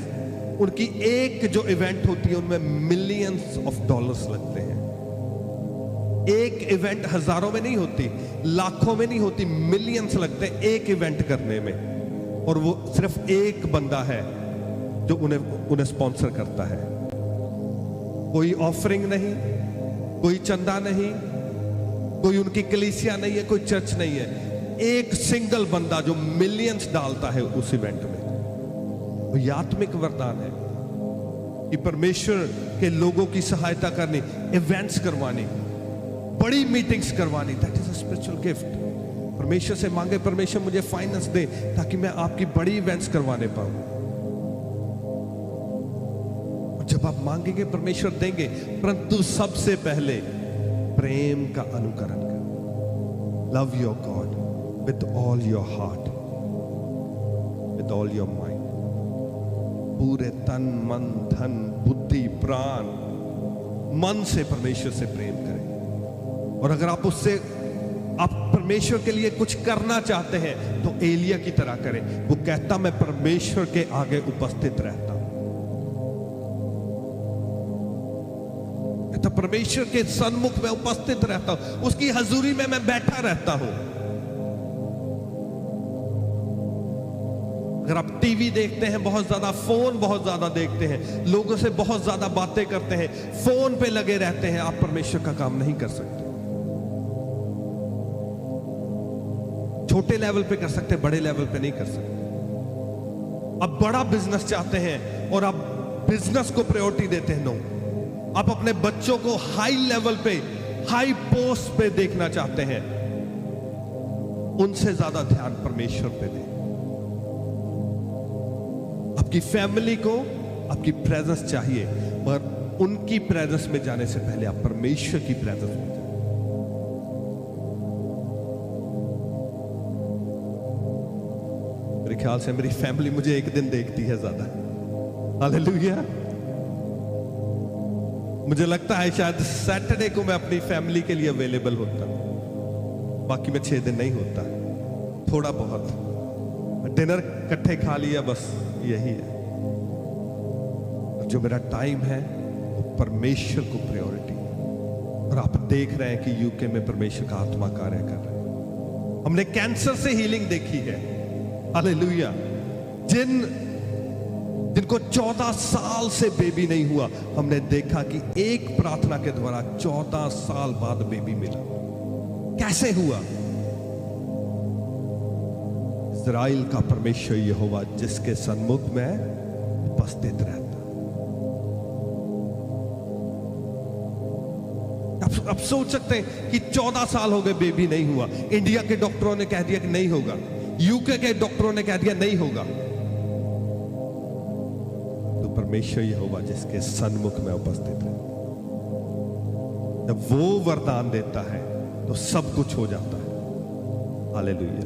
S1: उनकी एक जो इवेंट होती है उनमें मिलियंस ऑफ डॉलर्स लगते हैं। एक इवेंट हजारों में नहीं होती, लाखों में नहीं होती, मिलियंस लगते हैं एक इवेंट करने में, और वो सिर्फ एक बंदा है जो उन्हें स्पॉन्सर करता है। कोई ऑफरिंग नहीं, कोई चंदा नहीं, कोई उनकी कलीसिया नहीं है, कोई चर्च नहीं है, एक सिंगल बंदा जो मिलियंस डालता है उस इवेंट में। तो ये आत्मिक वरदान है कि परमेश्वर के लोगों की सहायता करनी, इवेंट्स करवानी, बड़ी मीटिंग्स करवानी, that is a spiritual gift. परमेश्वर से मांगे, परमेश्वर मुझे फाइनेंस दे ताकि मैं आपकी बड़ी इवेंट्स करवाने पाऊं। जब आप मांगेंगे परमेश्वर देंगे, परंतु सबसे पहले प्रेम का अनुकरण करें। Love your God with all your heart, with all your mind, पूरे तन मन धन बुद्धि प्राण मन से परमेश्वर से प्रेम करें। और अगर आप परमेश्वर के लिए कुछ करना चाहते हैं तो एलिया की तरह करें। वो कहता मैं परमेश्वर के आगे उपस्थित रहता हूं, कहता परमेश्वर के सन्मुख में उपस्थित रहता हूं, उसकी हजूरी में मैं बैठा रहता हूं। अगर आप टीवी देखते हैं बहुत ज्यादा, फोन बहुत ज्यादा देखते हैं, लोगों से बहुत ज्यादा बातें करते हैं, फोन पे लगे रहते हैं, आप परमेश्वर का काम नहीं कर सकते। छोटे लेवल पे कर सकते, बड़े लेवल पे नहीं कर सकते। आप बड़ा बिजनेस चाहते हैं और आप बिजनेस को प्रायोरिटी देते हैं, नो। आप अपने बच्चों को हाई लेवल पे, हाई पोस्ट पे देखना चाहते हैं, उनसे ज्यादा ध्यान परमेश्वर पे दें। आपकी फैमिली को आपकी प्रेजेंस चाहिए, पर उनकी प्रेजेंस में जाने से पहले आप परमेश्वर की प्रेजेंस में जाएं। मेरे ख्याल से मेरी फैमिली मुझे एक दिन देखती है ज्यादा। हालेलुया। मुझे लगता है शायद सैटरडे को मैं अपनी फैमिली के लिए अवेलेबल होता, बाकी मैं 6 दिन नहीं होता। थोड़ा बहुत डिनर इकट्ठे खा लिया, बस यही है। जो मेरा टाइम है वो परमेश्वर को प्रायोरिटी। और आप देख रहे हैं कि यूके में परमेश्वर का आत्मा कार्य कर रहा है। हमने कैंसर से हीलिंग देखी है। हालेलुया। जिनको 14 साल से बेबी नहीं हुआ, हमने देखा कि एक प्रार्थना के द्वारा 14 साल बाद बेबी मिला। कैसे हुआ? इस्राएल का परमेश्वर यहोवा जिसके सन्मुख में उपस्थित रहता। अब सोच सकते हैं कि 14 साल हो गए बेबी नहीं हुआ, इंडिया के डॉक्टरों ने कह दिया कि नहीं होगा, यूके के डॉक्टरों ने कह दिया नहीं होगा, तो परमेश्वर यहोवा जिसके सन्मुख में उपस्थित है, जब वो वरदान देता है तो सब कुछ हो जाता है। हालेलुया।